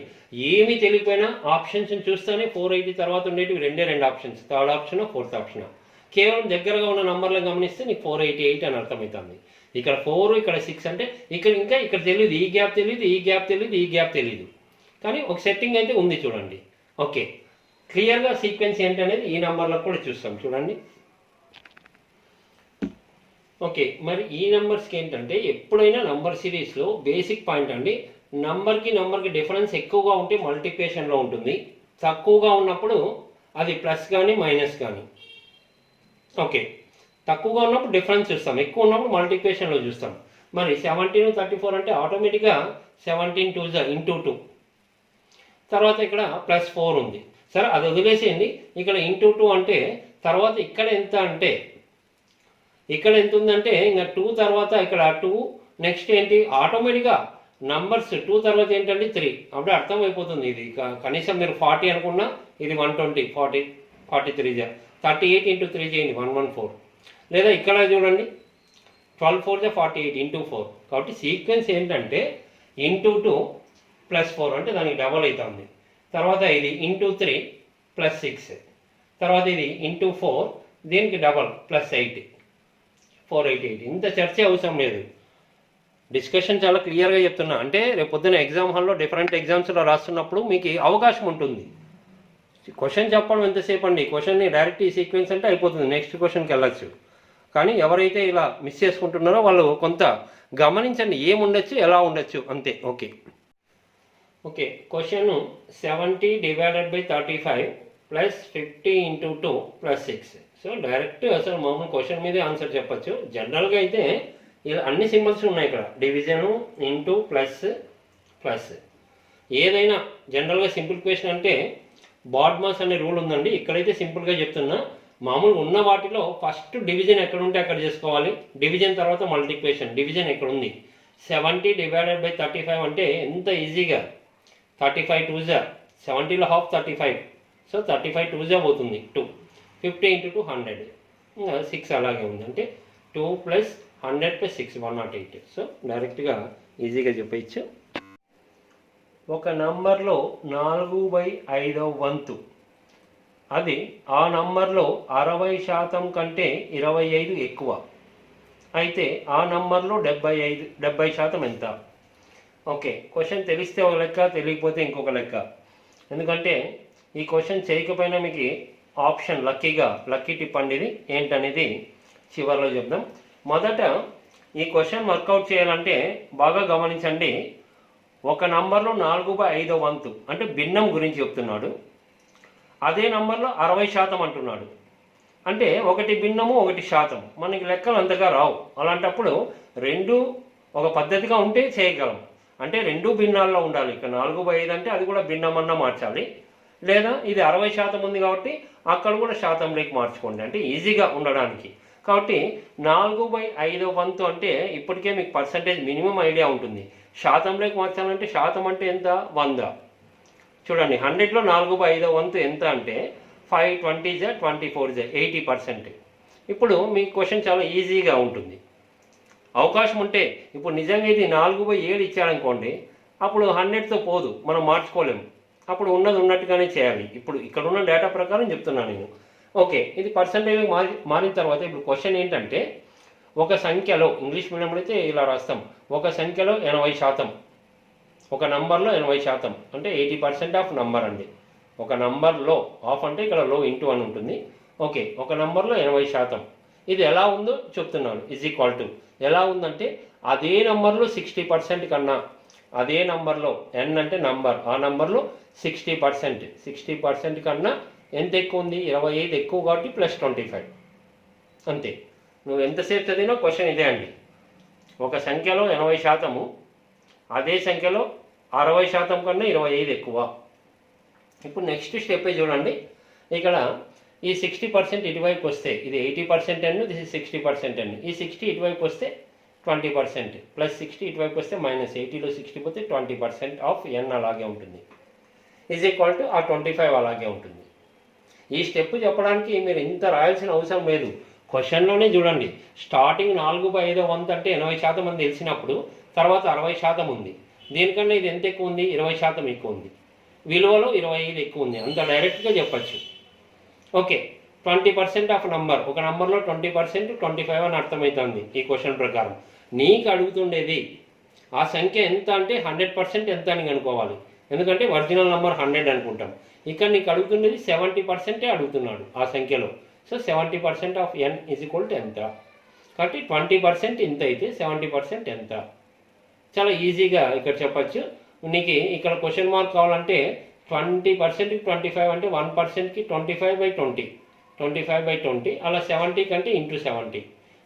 ఏమీ తెలియకపోయినా ఆప్షన్స్ చూస్తేనే 480 తర్వాత ఉండేటివి 2 options, third option, fourth option. కేవలం దగ్గరగా ఉన్న నంబర్లను గమనిస్తే నీకు 488 అని అర్థమవుతుంది. ఇక్కడ 4, ఇక్కడ 6 అంటే ఇక్కడ తెలియదు, ఈ గ్యాప్ తెలియదు, ఈ గ్యాప్ తెలియదు, ఈ గ్యాప్ తెలియదు, కానీ ఒక సెట్టింగ్ అయితే ఉంది చూడండి. ఓకే, క్లియర్గా సీక్వెన్స్ ఏంటనేది ఈ నెంబర్లకు కూడా చూస్తాం చూడండి. ఓకే, మరి ఈ నెంబర్స్కి ఏంటంటే ఎప్పుడైనా నంబర్ సిరీస్లో బేసిక్ పాయింట్ అండి, నంబర్కి డిఫరెన్స్ ఎక్కువగా ఉంటే మల్టిప్లికేషన్లో ఉంటుంది, తక్కువగా ఉన్నప్పుడు అది ప్లస్ కానీ మైనస్ కానీ. ఓకే, తక్కువగా ఉన్నప్పుడు డిఫరెన్స్ చూస్తాం, ఎక్కువ ఉన్నప్పుడు మల్టిప్లికేషన్లో చూస్తాం. మరి 17, 34 అంటే ఆటోమేటిక్గా 17 2 × 2, తర్వాత ఇక్కడ +4 ఉంది. సరే, అది వదిలేసేయండి. ఇక్కడ × 2 అంటే తర్వాత ఇక్కడ ఎంత అంటే ఇక్కడ ఎంత ఉందంటే ఇంకా 2 తర్వాత ఇక్కడ 2, నెక్స్ట్ ఏంటి ఆటోమేటిక్గా నంబర్స్ 2 తర్వాత ఏంటంటే 3. అప్పుడే అర్థమైపోతుంది. ఇది కనీసం మీరు 40 అనుకున్నా ఇది 120, 40, 43 38 × 3 చేయండి 114. లేదా ఇక్కడ చూడండి 12 4 48 × 4. కాబట్టి సీక్వెన్స్ ఏంటంటే × 2 +4 అంటే దానికి డబల్ అవుతుంది. తర్వాత ఇది × 3 +6, తర్వాత ఇది × 4 దీనికి డబల్ +8, 488. ఇంత చర్చ అవసరం లేదు, డిస్కషన్ చాలా క్లియర్గా చెప్తున్నా. అంటే రేపు పొద్దున ఎగ్జామ్ హాల్లో డిఫరెంట్ ఎగ్జామ్స్లో రాస్తున్నప్పుడు మీకు అవకాశం ఉంటుంది. క్వశ్చన్ చెప్పడం ఎంతసేపు అండి, క్వశ్చన్ని డైరెక్ట్ ఈ సీక్వెన్స్ అంటే అయిపోతుంది, నెక్స్ట్ క్వశ్చన్కి వెళ్ళచ్చు. కానీ ఎవరైతే ఇలా మిస్ చేసుకుంటున్నారో వాళ్ళు కొంత గమనించండి, ఏముండొచ్చు ఎలా ఉండొచ్చు అంతే. Okay, question 70 / 35 + 50 × 2 + 6. సో డైరెక్ట్ అసలు మామూలు క్వశ్చన్ మీదే ఆన్సర్ చెప్పచ్చు. జనరల్గా అయితే ఇలా అన్ని సింబల్స్ ఉన్నాయి, ఇక్కడ డివిజను, ఇంటూ, ప్లస్. ఏదైనా జనరల్గా సింప్లిఫికేషన్ అంటే బాడ్మాస్ అనే రూల్ ఉందండి. ఇక్కడైతే సింపుల్గా చెప్తున్నా, మామూలుగా ఉన్న వాటిలో ఫస్ట్ డివిజన్ ఎక్కడ ఉంటే అక్కడ చేసుకోవాలి, డివిజన్ తర్వాత మల్టిప్లికేషన్. డివిజన్ ఎక్కడ ఉంది, 70 / 35 అంటే ఎంత ఈజీగా 35 2 70లో హాఫ్ 35, సో 35 2 పోతుంది 2, 50 × 2 100, ఇంకా 6 అలాగే ఉంది. అంటే 2 + 100 + 6 108. సో డైరెక్ట్గా ఈజీగా చెప్పచ్చు. ఒక నంబర్లో 4/5వ వంతు, అది ఆ నంబర్లో 60% కంటే 25 ఎక్కువ అయితే ఆ నంబర్లో 70% ఎంత? ఓకే, క్వశ్చన్ తెలిస్తే ఒక లెక్క, తెలియకపోతే ఇంకొక లెక్క. ఎందుకంటే ఈ క్వశ్చన్ చేయకపోయినా మీకు ఆప్షన్ లక్కీ టిప్ అండి, ఇది ఏంటనేది చివరిలో చెప్దాం. మొదట ఈ క్వశ్చన్ వర్కౌట్ చేయాలంటే బాగా గమనించండి. ఒక నంబర్లో 4/5వ వంతు అంటే భిన్నం గురించి చెప్తున్నాడు, అదే నంబర్లో 60% అంటున్నాడు. అంటే ఒకటి భిన్నము, ఒకటి శాతం. మనకి లెక్కలు అంతగా రావు. అలాంటప్పుడు రెండు ఒక పద్ధతిగా ఉంటే చేయగలం. అంటే రెండు భిన్నాల్లో ఉండాలి. ఇక 4/5 అంటే అది కూడా భిన్నమన్నా మార్చాలి, లేదా ఇది 60% ఉంది కాబట్టి అక్కడ కూడా శాతంలోకి మార్చుకోండి, అంటే ఈజీగా ఉండడానికి. కాబట్టి 4/5వ వంతు అంటే ఇప్పటికే మీకు పర్సంటేజ్ మినిమం ఐడియా ఉంటుంది. శాతంలోకి మార్చాలంటే శాతం అంటే ఎంత, 100. చూడండి 100లో 4/5వ వంతు ఎంత అంటే 5 20 24 80%. ఇప్పుడు మీ క్వశ్చన్ చాలా ఈజీగా ఉంటుంది. అవకాశం ఉంటే ఇప్పుడు నిజంగా ఇది 4/7 ఇచ్చాడనుకోండి, అప్పుడు 100తో పోదు, మనం మార్చుకోలేము. అప్పుడు ఉన్నది ఉన్నట్టుగానే చేయాలి. ఇప్పుడు ఇక్కడ ఉన్న డేటా ప్రకారం చెప్తున్నాను నేను. ఓకే, ఇది పర్సంటేజ్ మారిన తర్వాత ఇప్పుడు క్వశ్చన్ ఏంటంటే, ఒక సంఖ్యలో ఇంగ్లీష్ మీడియంలో అయితే ఇలా రాస్తాం, ఒక సంఖ్యలో 80%, ఒక నంబర్లో 80% అంటే 80% ఆఫ్ నంబర్ అండి. ఒక నంబర్లో ఆఫ్ అంటే ఇక్కడ లో ఇంటూ అని ఉంటుంది. ఓకే, ఒక నంబర్లో 80%. ఇది ఎలా ఉందో చెప్తున్నాను. ఈజ్ ఈక్వల్ టు ఎలా ఉందంటే, అదే నంబర్లో 60% కన్నా, అదే నంబర్లో ఎన్ అంటే నంబర్, ఆ నంబర్లో 60% కన్నా ఎంత ఎక్కువ ఉంది? 25 ఎక్కువ కాబట్టి ప్లస్ 25 అంతే. నువ్వు ఎంతసేపు చదివినా క్వశ్చన్ ఇదే అండి. ఒక సంఖ్యలో 80%, అదే సంఖ్యలో 60% కన్నా 25 ఎక్కువ. ఇప్పుడు నెక్స్ట్ స్టెప్ చూడండి. ఇక్కడ ఈ 60% ఇటువైపు వస్తే ఇది 80% ఎన్, దిస్ ఇస్ 60% ఎన్. ఈ 60 ఇటువైపు వస్తే 20%, ప్లస్ 60 ఇటువైపు వస్తే మైనస్ 80లో 60 పోతే 20% ఆఫ్ ఎన్ అలాగే ఉంటుంది. ఈజ్ ఈక్వల్ టు ఆ 25 అలాగే ఉంటుంది. ఈ స్టెప్ చెప్పడానికి మీరు ఇంత రాయాల్సిన అవసరం లేదు. క్వశ్చన్లోనే చూడండి, స్టార్టింగ్ 4/5 వంతు అంటే 80% అని తెలిసినప్పుడు తర్వాత 60% ఉంది. దీనికన్నా ఇది ఎంత ఎక్కువ ఉంది? 20% ఎక్కువ ఉంది. విలువలో 25 ఎక్కువ ఉంది. అంత డైరెక్ట్గా చెప్పచ్చు. ఓకే, 20% ఆఫ్ నంబర్, ఒక నంబర్లో 20% 25 అని అర్థమవుతుంది ఈ క్వశ్చన్ ప్రకారం. నీకు అడుగుతుండేది ఆ సంఖ్య ఎంత అంటే 100% ఎంత అని కనుక్కోవాలి. ఎందుకంటే ఒరిజినల్ నెంబర్ 100 అనుకుంటాం. ఇక్కడ నీకు అడుగుతుండేది 70% అడుగుతున్నాడు ఆ సంఖ్యలో. So 70% of N is equal to ఎంత? కాబట్టి 20% ఇంత అయితే 70% ఎంత? చాలా ఈజీగా ఇక్కడ చెప్పచ్చు. నీకు ఇక్కడ క్వశ్చన్ మార్క్ కావాలంటే 20%కి 25 అంటే 1%కి 25/20, 25/20 అలా 70 కంటే ఇంటూ 70,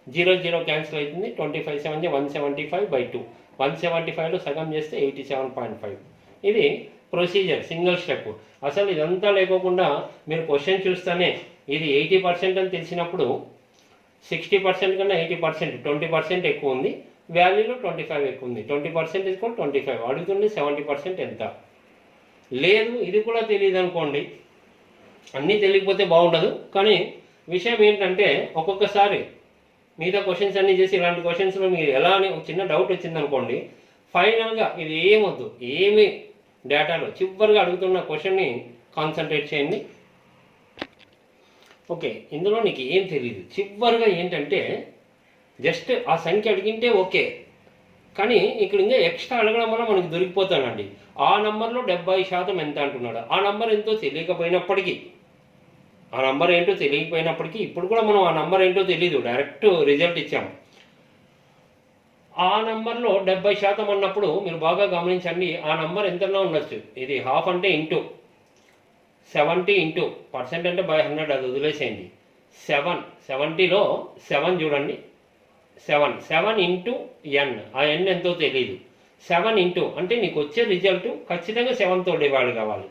0 క్యాన్సిల్ అవుతుంది. 25 7 175/2, 175లో సగం చేస్తే 87.5. ఇది ప్రొసీజర్, సింగిల్ స్టెప్. అసలు ఇదంతా లేకోకుండా మీరు క్వశ్చన్ చూస్తేనే ఇది 80% అని తెలిసినప్పుడు 60% కన్నా 80% 20% ఎక్కువ ఉంది, వాల్యూలో 25 ఎక్కువ ఉంది. 20% ఈజ్ ఈక్వల్ 25. అడుగుతుంది 70% ఎంత? లేదు ఇది కూడా తెలియదు అనుకోండి, అన్నీ తెలియకపోతే బాగుండదు. కానీ విషయం ఏంటంటే, ఒక్కొక్కసారి మిగతా క్వశ్చన్స్ అన్నీ చేసి ఇలాంటి క్వశ్చన్స్లో మీరు ఎలా అని చిన్న డౌట్ వచ్చిందనుకోండి, ఫైనల్గా ఇది ఏమొద్దు, ఏమి డేటాలో చివరిగా అడుగుతున్న క్వశ్చన్ని కాన్సన్ట్రేట్ చేయండి. ఓకే, ఇందులో నీకు ఏం తెలియదు. చివరిగా ఏంటంటే జస్ట్ ఆ సంఖ్య అడిగింటే ఓకే, కానీ ఇక్కడ ఇంకా ఎక్స్ట్రా అడగడం వల్ల మనకు దొరికిపోతానండి. ఆ నంబర్లో 70% ఎంత అంటున్నాడు. ఆ నంబర్ ఎంతో తెలియకపోయినప్పటికీ, ఆ నంబర్ ఏంటో తెలియకపోయినప్పటికీ ఇప్పుడు కూడా మనం ఆ నంబర్ ఏంటో తెలీదు, డైరెక్ట్ రిజల్ట్ ఇచ్చాము. ఆ నంబర్లో 70% అన్నప్పుడు మీరు బాగా గమనించండి, ఆ నంబర్ ఎంతలో ఉండొచ్చు. ఇది హాఫ్ అంటే ఇంటూ 70 ఇంటూ పర్సెంట్ అంటే బై 100, అది వదిలేసేయండి. 70లో 7 చూడండి, 7 ఇంటూ ఎన్, ఆ ఎన్ ఎంతో తెలియదు. 7 ఇంటూ అంటే నీకు వచ్చే రిజల్ట్ ఖచ్చితంగా 7తో డివైడ్ కావాలి,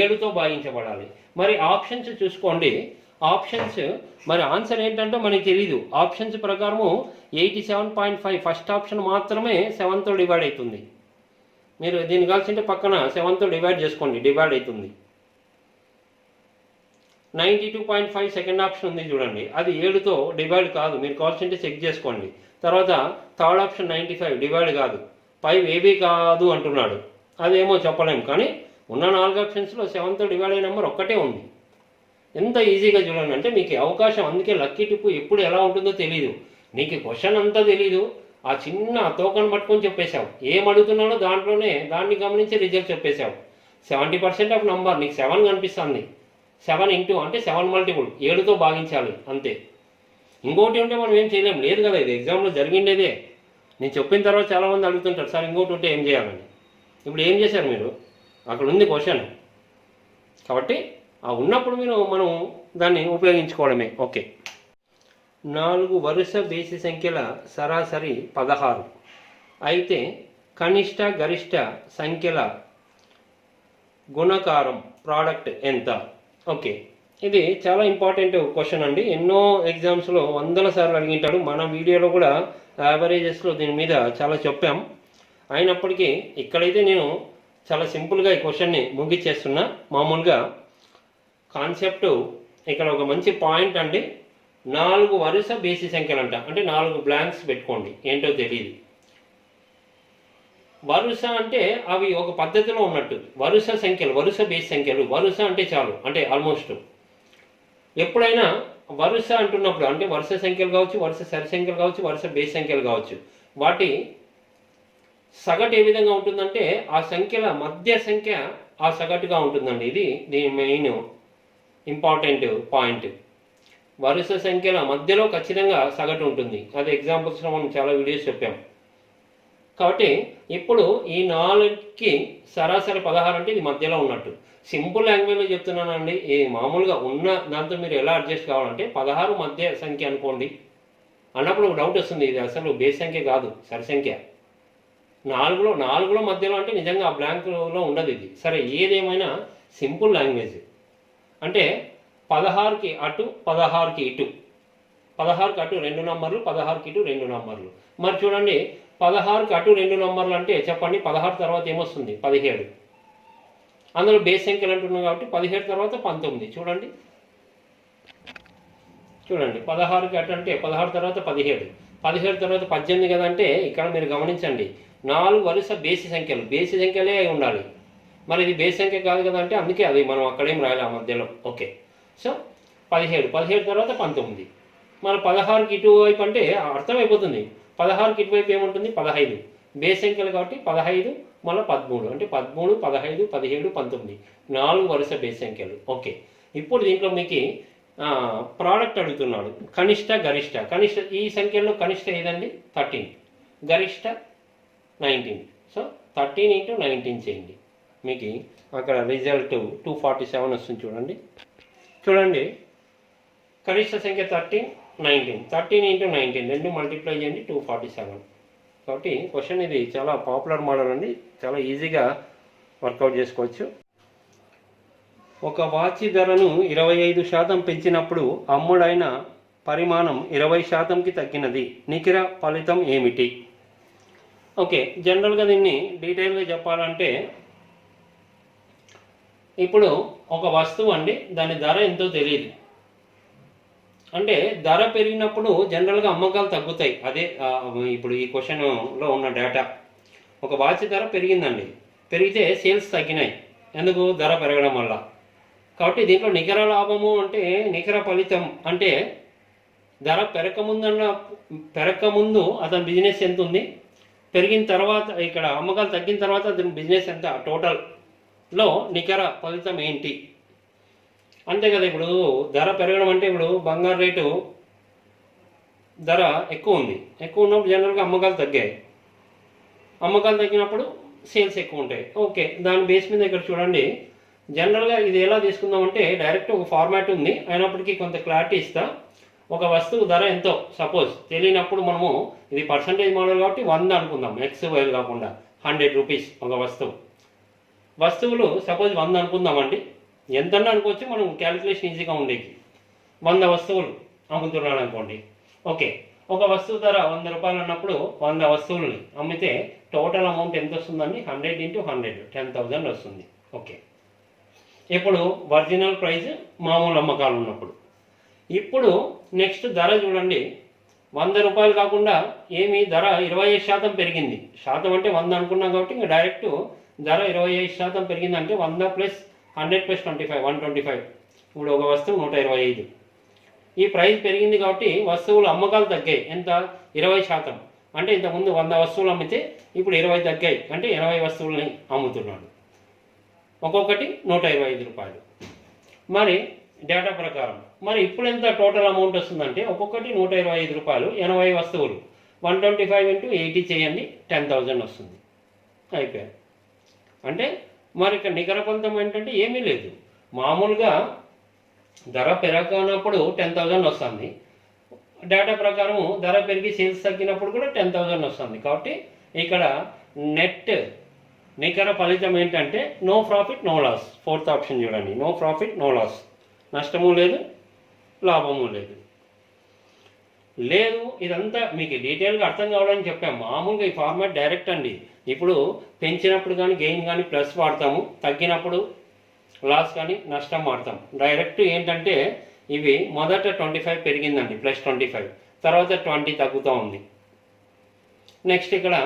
7తో భాగించబడాలి. మరి ఆప్షన్స్ చూసుకోండి. ఆప్షన్స్ మరి ఆన్సర్ ఏంటంటే మనకి తెలీదు. ఆప్షన్స్ ప్రకారము 87.5 ఫస్ట్ ఆప్షన్ మాత్రమే 7తో డివైడ్ అవుతుంది. మీరు దీన్ని కాల్సింటే పక్కన 7తో డివైడ్ చేసుకోండి, డివైడ్ అవుతుంది. 92.5 సెకండ్ ఆప్షన్ ఉంది చూడండి, అది 7తో డివైడ్ కాదు. మీరు కాల్సింటే చెక్ చేసుకోండి. తర్వాత థర్డ్ ఆప్షన్ 95 డివైడ్ కాదు, 5 ఏబీ కాదు అంటున్నాడు. అదేమో చెప్పలేము. కానీ ఉన్న 4 ఆప్షన్స్లో 7తో డివైడ్ అయిన నెంబర్ ఒక్కటే ఉంది. ఎంత ఈజీగా చూడండి. అంటే మీకు అవకాశం, అందుకే లక్కీ టిప్పు ఎప్పుడు ఎలా ఉంటుందో తెలియదు. నీకు క్వశ్చన్ అంతా తెలీదు, ఆ చిన్న తోకను పట్టుకొని చెప్పేశావు. ఏం అడుగుతున్నాడో దాంట్లోనే దాన్ని గమనించి రిజల్ట్ చెప్పేశావు. 70% ఆఫ్ నంబర్ నీకు 7 కనిపిస్తుంది. 7 ఇంటూ అంటే 7 మల్టిపుల్ 7తో భాగించాలి అంతే. ఇంకోటి ఉంటే మనం ఏం చేయలేం. లేదు కదా, ఇది ఎగ్జామ్లో జరిగిండేదే. నేను చెప్పిన తర్వాత చాలామంది అడుగుతుంటారు, సార్ ఇంకోటి ఉంటే ఏం చేయాలని. ఇప్పుడు ఏం చేశారు మీరు? అక్కడ ఉంది క్వశ్చన్. కాబట్టి ఆ ఉన్నప్పుడు మనం దాన్ని ఉపయోగించుకోవడమే. ఓకే, 4 వరుస బేసి సంఖ్యల సరాసరి 16 అయితే కనిష్ట గరిష్ట సంఖ్యల గుణకారం ప్రోడక్ట్ ఎంత? ఓకే, ఇది చాలా ఇంపార్టెంట్ క్వశ్చన్ అండి. ఎన్నో ఎగ్జామ్స్లో 100 సార్లు అడిగింటాడు. మన వీడియోలో కూడా యావరేజెస్లో దీని మీద చాలా చెప్పాం. అయినప్పటికీ ఇక్కడైతే నేను చాలా సింపుల్గా ఈ క్వశ్చన్ని ముగించేస్తున్నా. మామూలుగా కాన్సెప్ట్ ఇక్కడ ఒక మంచి పాయింట్ అండి. 4 వరుస బేసి సంఖ్యలు అంట, అంటే 4 బ్లాంక్స్ పెట్టుకోండి, ఏంటో తెలియదు. వరుస అంటే అవి ఒక పద్ధతిలో ఉన్నట్టు, వరుస సంఖ్యలు, వరుస బేస్ సంఖ్యలు, వరుస అంటే చాలు, అంటే ఆల్మోస్ట్ ఎప్పుడైనా వరుస అంటున్నప్పుడు అంటే వరుస సంఖ్యలు కావచ్చు, వరుస సరి సంఖ్యలు కావచ్చు, వరుస బేస్ సంఖ్యలు కావచ్చు, వాటి సగటు ఏ విధంగా ఉంటుందంటే ఆ సంఖ్యల మధ్య సంఖ్య ఆ సగటుగా ఉంటుందండి. ఇది దీని మెయిన్ ఇంపార్టెంట్ పాయింట్. వరుస సంఖ్యల మధ్యలో ఖచ్చితంగా సగటు ఉంటుంది. అది ఎగ్జాంపుల్స్లో మనం చాలా వీడియోస్ చెప్పాం. కాబట్టి ఇప్పుడు ఈ 4కి సరాసరి 16 అంటే ఇది మధ్యలో ఉన్నట్టు. సింపుల్ లాంగ్వేజ్లో చెప్తున్నానండి. ఈ మామూలుగా ఉన్న దాంతో మీరు ఎలా అడ్జస్ట్ కావాలంటే 16 మధ్య సంఖ్య అనుకోండి అన్నప్పుడు ఒక డౌట్ వస్తుంది, ఇది అసలు బేస్ సంఖ్య కాదు, సరి సంఖ్య. నాలుగులో మధ్యలో అంటే నిజంగా ఆ బ్లాంక్లో ఉండదు ఇది. సరే, ఏదేమైనా సింపుల్ లాంగ్వేజ్ అంటే 16కి అటు 16కి ఇటు, 16కి అటు 2 నంబర్లు, 16కి ఇటు 2 నంబర్లు. మరి చూడండి, 16కి అటు 2 నంబర్లు అంటే చెప్పండి 16 తర్వాత ఏమొస్తుంది? 17. అందులో బేస్ సంఖ్యలు అంటున్నాం కాబట్టి 17 తర్వాత 19. చూడండి 16కి అటు అంటే 16 తర్వాత 17, 17 తర్వాత 18 కదా. అంటే ఇక్కడ మీరు గమనించండి, 4 వరుస బేసి సంఖ్యలే అయి ఉండాలి. మరి ఇది బేస్ సంఖ్య కాదు కదా, అంటే అందుకే అది మనం అక్కడేం రాయాలి ఆ మధ్యలో. ఓకే, సో 17 తర్వాత 19. మరి 16కి ఇటువైపు అంటే అర్థమైపోతుంది. 16కి ఇటువైపు ఏముంటుంది? 15. బేస్ సంఖ్యలు కాబట్టి 15 మళ్ళీ 13 అంటే 13, 15, 17, 19, 4 వరుస బేస్ సంఖ్యలు. ఓకే, ఇప్పుడు దీంట్లో మీకు ప్రోడక్ట్ అడుగుతున్నాడు, కనిష్ట గరిష్ట. ఈ సంఖ్యల్లో కనిష్ట ఏదండి? 13, గరిష్ట 19. సో 13 × 19 చేయండి, మీకు అక్కడ రిజల్ట్ 247 వస్తుంది. చూడండి కనిష్ట సంఖ్య 13, 19, 13 × 19 రెండు మల్టిప్లై చేయండి 247. కాబట్టి క్వశ్చన్ ఇది చాలా పాపులర్ మోడల్ అండి, చాలా ఈజీగా వర్కౌట్ చేసుకోవచ్చు. ఒక వాచి ధరను 25% పెంచినప్పుడు అమ్ముడైన పరిమాణం 20%కి తగ్గినది, నికర ఫలితం ఏమిటి? ఓకే, జనరల్గా దీన్ని డీటెయిల్గా చెప్పాలంటే, ఇప్పుడు ఒక వస్తువు అండి, దాని ధర ఎంతో తెలియదు. అంటే ధర పెరిగినప్పుడు జనరల్గా అమ్మకాలు తగ్గుతాయి. అదే ఇప్పుడు ఈ క్వశ్చన్లో ఉన్న డేటా. ఒక వాచ్ ధర పెరిగిందండి, పెరిగితే సేల్స్ తగ్గినాయి. ఎందుకు? ధర పెరగడం వల్ల. కాబట్టి దీంట్లో నికర లాభము అంటే నికర ఫలితం అంటే ధర పెరగకముందు అతని బిజినెస్ ఎంత ఉంది, పెరిగిన తర్వాత ఇక్కడ అమ్మకాలు తగ్గిన తర్వాత అతని బిజినెస్ ఎంత, టోటల్లో నికర ఫలితం ఏంటి, అంతే కదా. ఇప్పుడు ధర పెరగడం అంటే ఇప్పుడు బంగారు రేటు ధర ఎక్కువ ఉంది, ఎక్కువ ఉన్నప్పుడు జనరల్గా అమ్మకాలు తగ్గాయి, అమ్మకాలు తగ్గినప్పుడు సేల్స్ ఎక్కువ ఉంటాయి. ఓకే, దాని బేస్ మీద ఇక్కడ చూడండి, జనరల్గా ఇది ఎలా తీసుకుందామంటే డైరెక్ట్ ఒక ఫార్మాట్ ఉంది, అయినప్పటికీ కొంత క్లారిటీ ఇస్తా. ఒక వస్తువు ధర ఎంతో సపోజ్ తెలియనప్పుడు మనము ఇది పర్సంటేజ్ మోడల్ కాబట్టి 100 అనుకుందాం, XY కాకుండా 100 రూపీస్ ఒక వస్తువులు సపోజ్ 100 అనుకుందామండి, ఎంతన్నా అనుకోవచ్చు, మనం క్యాలిక్యులేషన్ ఈజీగా ఉండేది. 100 వస్తువులు అమ్ముతున్నాడు అనుకోండి. ఓకే, ఒక వస్తువు ధర 100 రూపాయలు అన్నప్పుడు 100 వస్తువులని అమ్మితే టోటల్ అమౌంట్ ఎంత వస్తుందండి? 100 × 100 10,000 వస్తుంది. ఓకే, ఇప్పుడు ఒరిజినల్ ప్రైస్ మామూలు అమ్మకాలు ఉన్నప్పుడు. ఇప్పుడు నెక్స్ట్ ధర చూడండి, 100 రూపాయలు కాకుండా ఏమి ధర 25% పెరిగింది. శాతం అంటే 100 అనుకున్నాం కాబట్టి ఇంకా డైరెక్ట్ ధర 25% పెరిగిందంటే 100 + 100 + 25 125. ఇప్పుడు ఒక వస్తువు 125. ఈ ప్రైస్ పెరిగింది కాబట్టి వస్తువులు అమ్మకాలు తగ్గాయి. ఎంత? 20%. అంటే ఇంతకుముందు 100 వస్తువులు అమ్మితే ఇప్పుడు 20 తగ్గాయి, అంటే 80 వస్తువులని అమ్ముతున్నాడు. ఒక్కొక్కటి 125 రూపాయలు. మరి డేటా ప్రకారం మరి ఇప్పుడు ఎంత టోటల్ అమౌంట్ వస్తుందంటే ఒక్కొక్కటి 125 రూపాయలు, 80 వస్తువులు, 125 × 80 చేయండి, 10,000 వస్తుంది. అయిపోయాయి. అంటే మరి ఇక్కడ నికర ఫలితం ఏంటంటే ఏమీ లేదు, మామూలుగా ధర పెరగనప్పుడు 10,000 వస్తుంది, డేటా ప్రకారం ధర పెరిగి సేల్స్ తగ్గినప్పుడు కూడా 10,000 వస్తుంది. కాబట్టి ఇక్కడ నెట్ నికర ఫలితం ఏంటంటే no profit no loss. 4th option చూడండి, నో ప్రాఫిట్ నో లాస్, నష్టము లేదు లాభము లేదు. ఇదంతా మీకు డీటెయిల్గా అర్థం కావాలని చెప్పాము. మామూలుగా ఈ ఫార్మాట్ డైరెక్ట్ అండి. ఇప్పుడు పెంచినప్పుడు కానీ గెయిన్ కానీ ప్లస్ వాడతాము, తగ్గినప్పుడు లాస్ కానీ నష్టం వాడతాం. డైరెక్ట్ ఏంటంటే ఇవి మొదట 25 పెరిగిందండి, +25, తర్వాత 20 తగ్గుతూ ఉంది. నెక్స్ట్ ఇక్కడ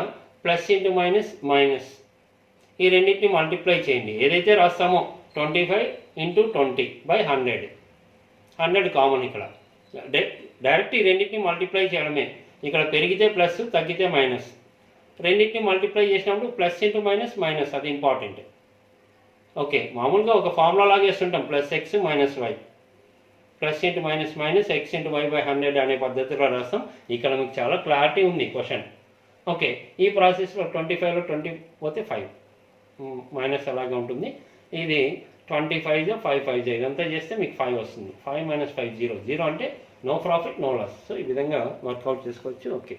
ప్లస్ ఇంటూ మైనస్ మైనస్, ఈ రెండింటిని మల్టిప్లై చేయండి. ఏదైతే రాస్తామో 25 ఇంటూ 20/100, 100 కామన్. ఇక్కడ డైరెక్ట్ ఈ రెండింటిని మల్టిప్లై చేయడమే. ఇక్కడ పెరిగితే ప్లస్, తగ్గితే మైనస్. రెండింటిని మల్టిప్లై చేసినప్పుడు ప్లస్ ఇంటూ మైనస్ మైనస్, అది ఇంపార్టెంట్. ఓకే, మామూలుగా ఒక ఫార్ములా లాగా వేస్తుంటాం, plus X minus Y, plus into minus minus X into వై/100 అనే పద్ధతిలో రాస్తాం. ఇక్కడ మీకు చాలా క్లారిటీ ఉంది క్వశ్చన్. ఓకే, ఈ ప్రాసెస్లో 25లో 20 పోతే 5 మైనస్ అలాగే ఉంటుంది. ఇది 25 5 5 ఇదంతా చేస్తే మీకు 5 వస్తుంది. 5 - 5 0, 0 అంటే no profit no loss. So ఈ విధంగా వర్కౌట్ చేసుకోవచ్చు. ఓకే,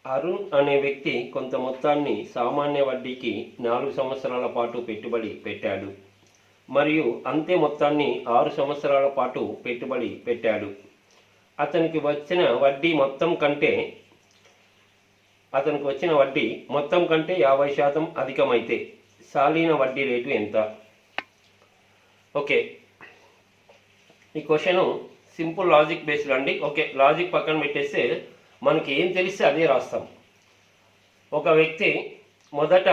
అరుణ్ అనే వ్యక్తి కొంత మొత్తాన్ని సామాన్య వడ్డీకి 4 సంవత్సరాల పాటు పెట్టుబడి పెట్టాడు మరియు అంతే మొత్తాన్ని 6 సంవత్సరాల పాటు పెట్టుబడి పెట్టాడు. అతనికి వచ్చిన వడ్డీ మొత్తం కంటే 50% అధికమైతే సాలీన వడ్డీ రేటు ఎంత? ఓకే, ఈ క్వశ్చన్ సింపుల్ లాజిక్ బేస్డ్ అండి. ఓకే, లాజిక్ పక్కన పెట్టేస్తే మనకి ఏం తెలిస్తే అదే రాస్తాం. ఒక వ్యక్తి మొదట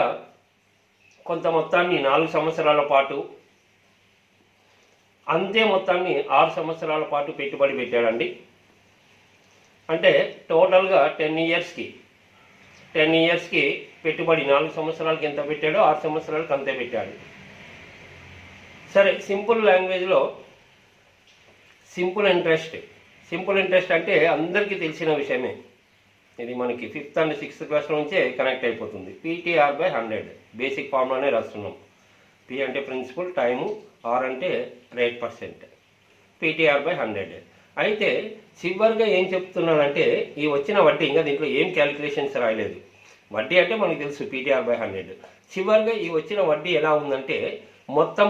కొంత మొత్తాన్ని 4 సంవత్సరాల పాటు, అంతే మొత్తాన్ని 6 సంవత్సరాల పాటు పెట్టుబడి పెట్టాడండి. అంటే టోటల్గా 10 ఇయర్స్కి పెట్టుబడి 4 సంవత్సరాలకి ఎంత పెట్టాడో 6 సంవత్సరాలకు అంతే పెట్టాడు. సరే, సింపుల్ లాంగ్వేజ్లో సింపుల్ ఇంట్రెస్ట్ అంటే అందరికీ తెలిసిన విషయమే. ఇది మనకి 5th and 6th క్లాస్లో నుంచే కనెక్ట్ అయిపోతుంది. PTR/100 బేసిక్ ఫార్ములానే రాస్తున్నాం. P అంటే ప్రిన్సిపల్, టైము, R అంటే రేట్ పర్సెంట్, PTR/100. అయితే చివరిగా ఏం చెప్తున్నానంటే ఈ వచ్చిన వడ్డీ, ఇంకా దీంట్లో ఏం క్యాలిక్యులేషన్స్ రాయలేదు. వడ్డీ అంటే మనకు తెలుసు PTR/100. చివరిగా ఈ వచ్చిన వడ్డీ ఎలా ఉందంటే మొత్తం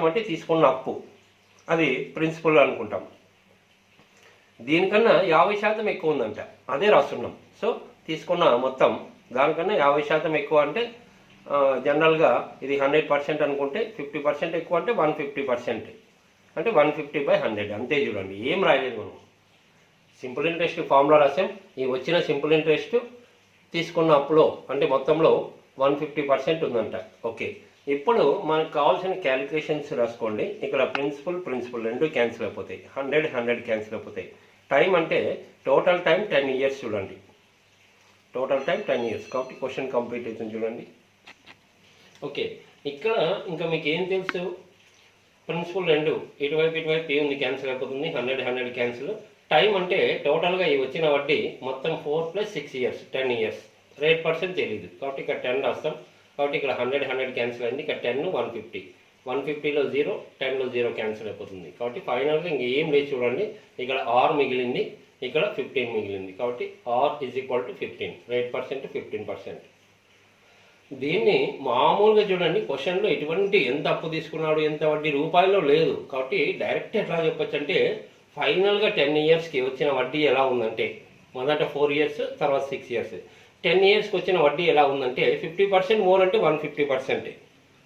అంటే తీసుకున్న అప్పు, అది ప్రిన్సిపల్ అనుకుంటాం, దీనికన్నా 50% ఎక్కువ ఉందంట, అదే రాస్తున్నాం. సో తీసుకున్న మొత్తం దానికన్నా 50% ఎక్కువ అంటే జనరల్గా ఇది 100% అనుకుంటే 50% ఎక్కువ అంటే 150%, అంటే 150/100 అంతే. చూడండి, ఏం రాయలేదు మనం. సింపుల్ ఇంట్రెస్ట్ ఫార్ములా రాసాం. ఈ వచ్చిన సింపుల్ ఇంట్రెస్ట్ తీసుకున్న అప్పులో అంటే మొత్తంలో 150% ఉందంట. ఓకే, ఇప్పుడు మనకు కావాల్సిన క్యాలిక్యులేషన్స్ రాసుకోండి. ఇక్కడ ప్రిన్సిపల్ రెండు క్యాన్సిల్ అయిపోతాయి, 100 క్యాన్సిల్ అయిపోతాయి. టైం అంటే టోటల్ టైం 10 ఇయర్స్. చూడండి, టోటల్ టైం 10 ఇయర్స్ కాబట్టి క్వశ్చన్ కంప్లీట్ అవుతుంది. చూడండి, ఓకే, ఇక్కడ ఇంకా మీకు ఏం తెలుసు, ప్రిన్సిపల్ రెండు ఇటువైపు పే ఉంది, క్యాన్సిల్ అయిపోతుంది, 100 క్యాన్సిల్. టైం అంటే టోటల్గా ఈ వచ్చిన వడ్డీ మొత్తం 4 + 6 ఇయర్స్, 10 ఇయర్స్. రేట్ పర్సెంట్ తెలియదు కాబట్టి ఇక్కడ 10 రాస్తాం. కాబట్టి ఇక్కడ 100 క్యాన్సిల్ అయింది. ఇక్కడ 10 150, 150లో 0, 10లో 0 క్యాన్సిల్ అయిపోతుంది. కాబట్టి ఫైనల్గా ఇంకేం లేదు. చూడండి, ఇక్కడ R మిగిలింది, ఇక్కడ 15 మిగిలింది. కాబట్టి R = 15, రేట్ పర్సెంట్ 15%. దీన్ని మామూలుగా చూడండి, క్వశ్చన్లో ఎటువంటి ఎంత అప్పు తీసుకున్నాడు, ఎంత వడ్డీ రూపాయల్లో లేదు. కాబట్టి డైరెక్ట్ ఎట్లా చెప్పొచ్చు అంటే ఫైనల్గా 10 ఇయర్స్కి వచ్చిన వడ్డీ ఎలా ఉందంటే మొదట 4 ఇయర్స్, తర్వాత 6 ఇయర్స్. 10 ఇయర్స్కి వచ్చిన వడ్డీ ఎలా ఉందంటే 50% మోర్ అంటే 150%.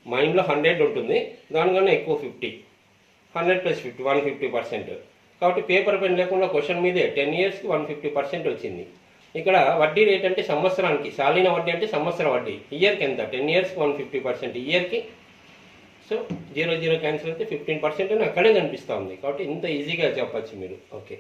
మైండ్లో 100 ఉంటుంది, దానికన్నా ఎక్కువ 50, 100 + 50 150%. కాబట్టి పేపర్ పెన్ లేకుండా క్వశ్చన్ మీదే 10 ఇయర్స్కి 150% వచ్చింది. ఇక్కడ వడ్డీ రేట్ అంటే సంవత్సరానికి, సాలీన వడ్డీ అంటే సంవత్సరం వడ్డీ. ఇయర్కి ఎంత, 10 ఇయర్స్కి 150%, ఇయర్కి. సో 0 క్యాన్సిల్ అయితే 15% అని అక్కడే కనిపిస్తూ ఉంది. కాబట్టి ఇంత ఈజీగా చెప్పచ్చు మీరు. ఓకే.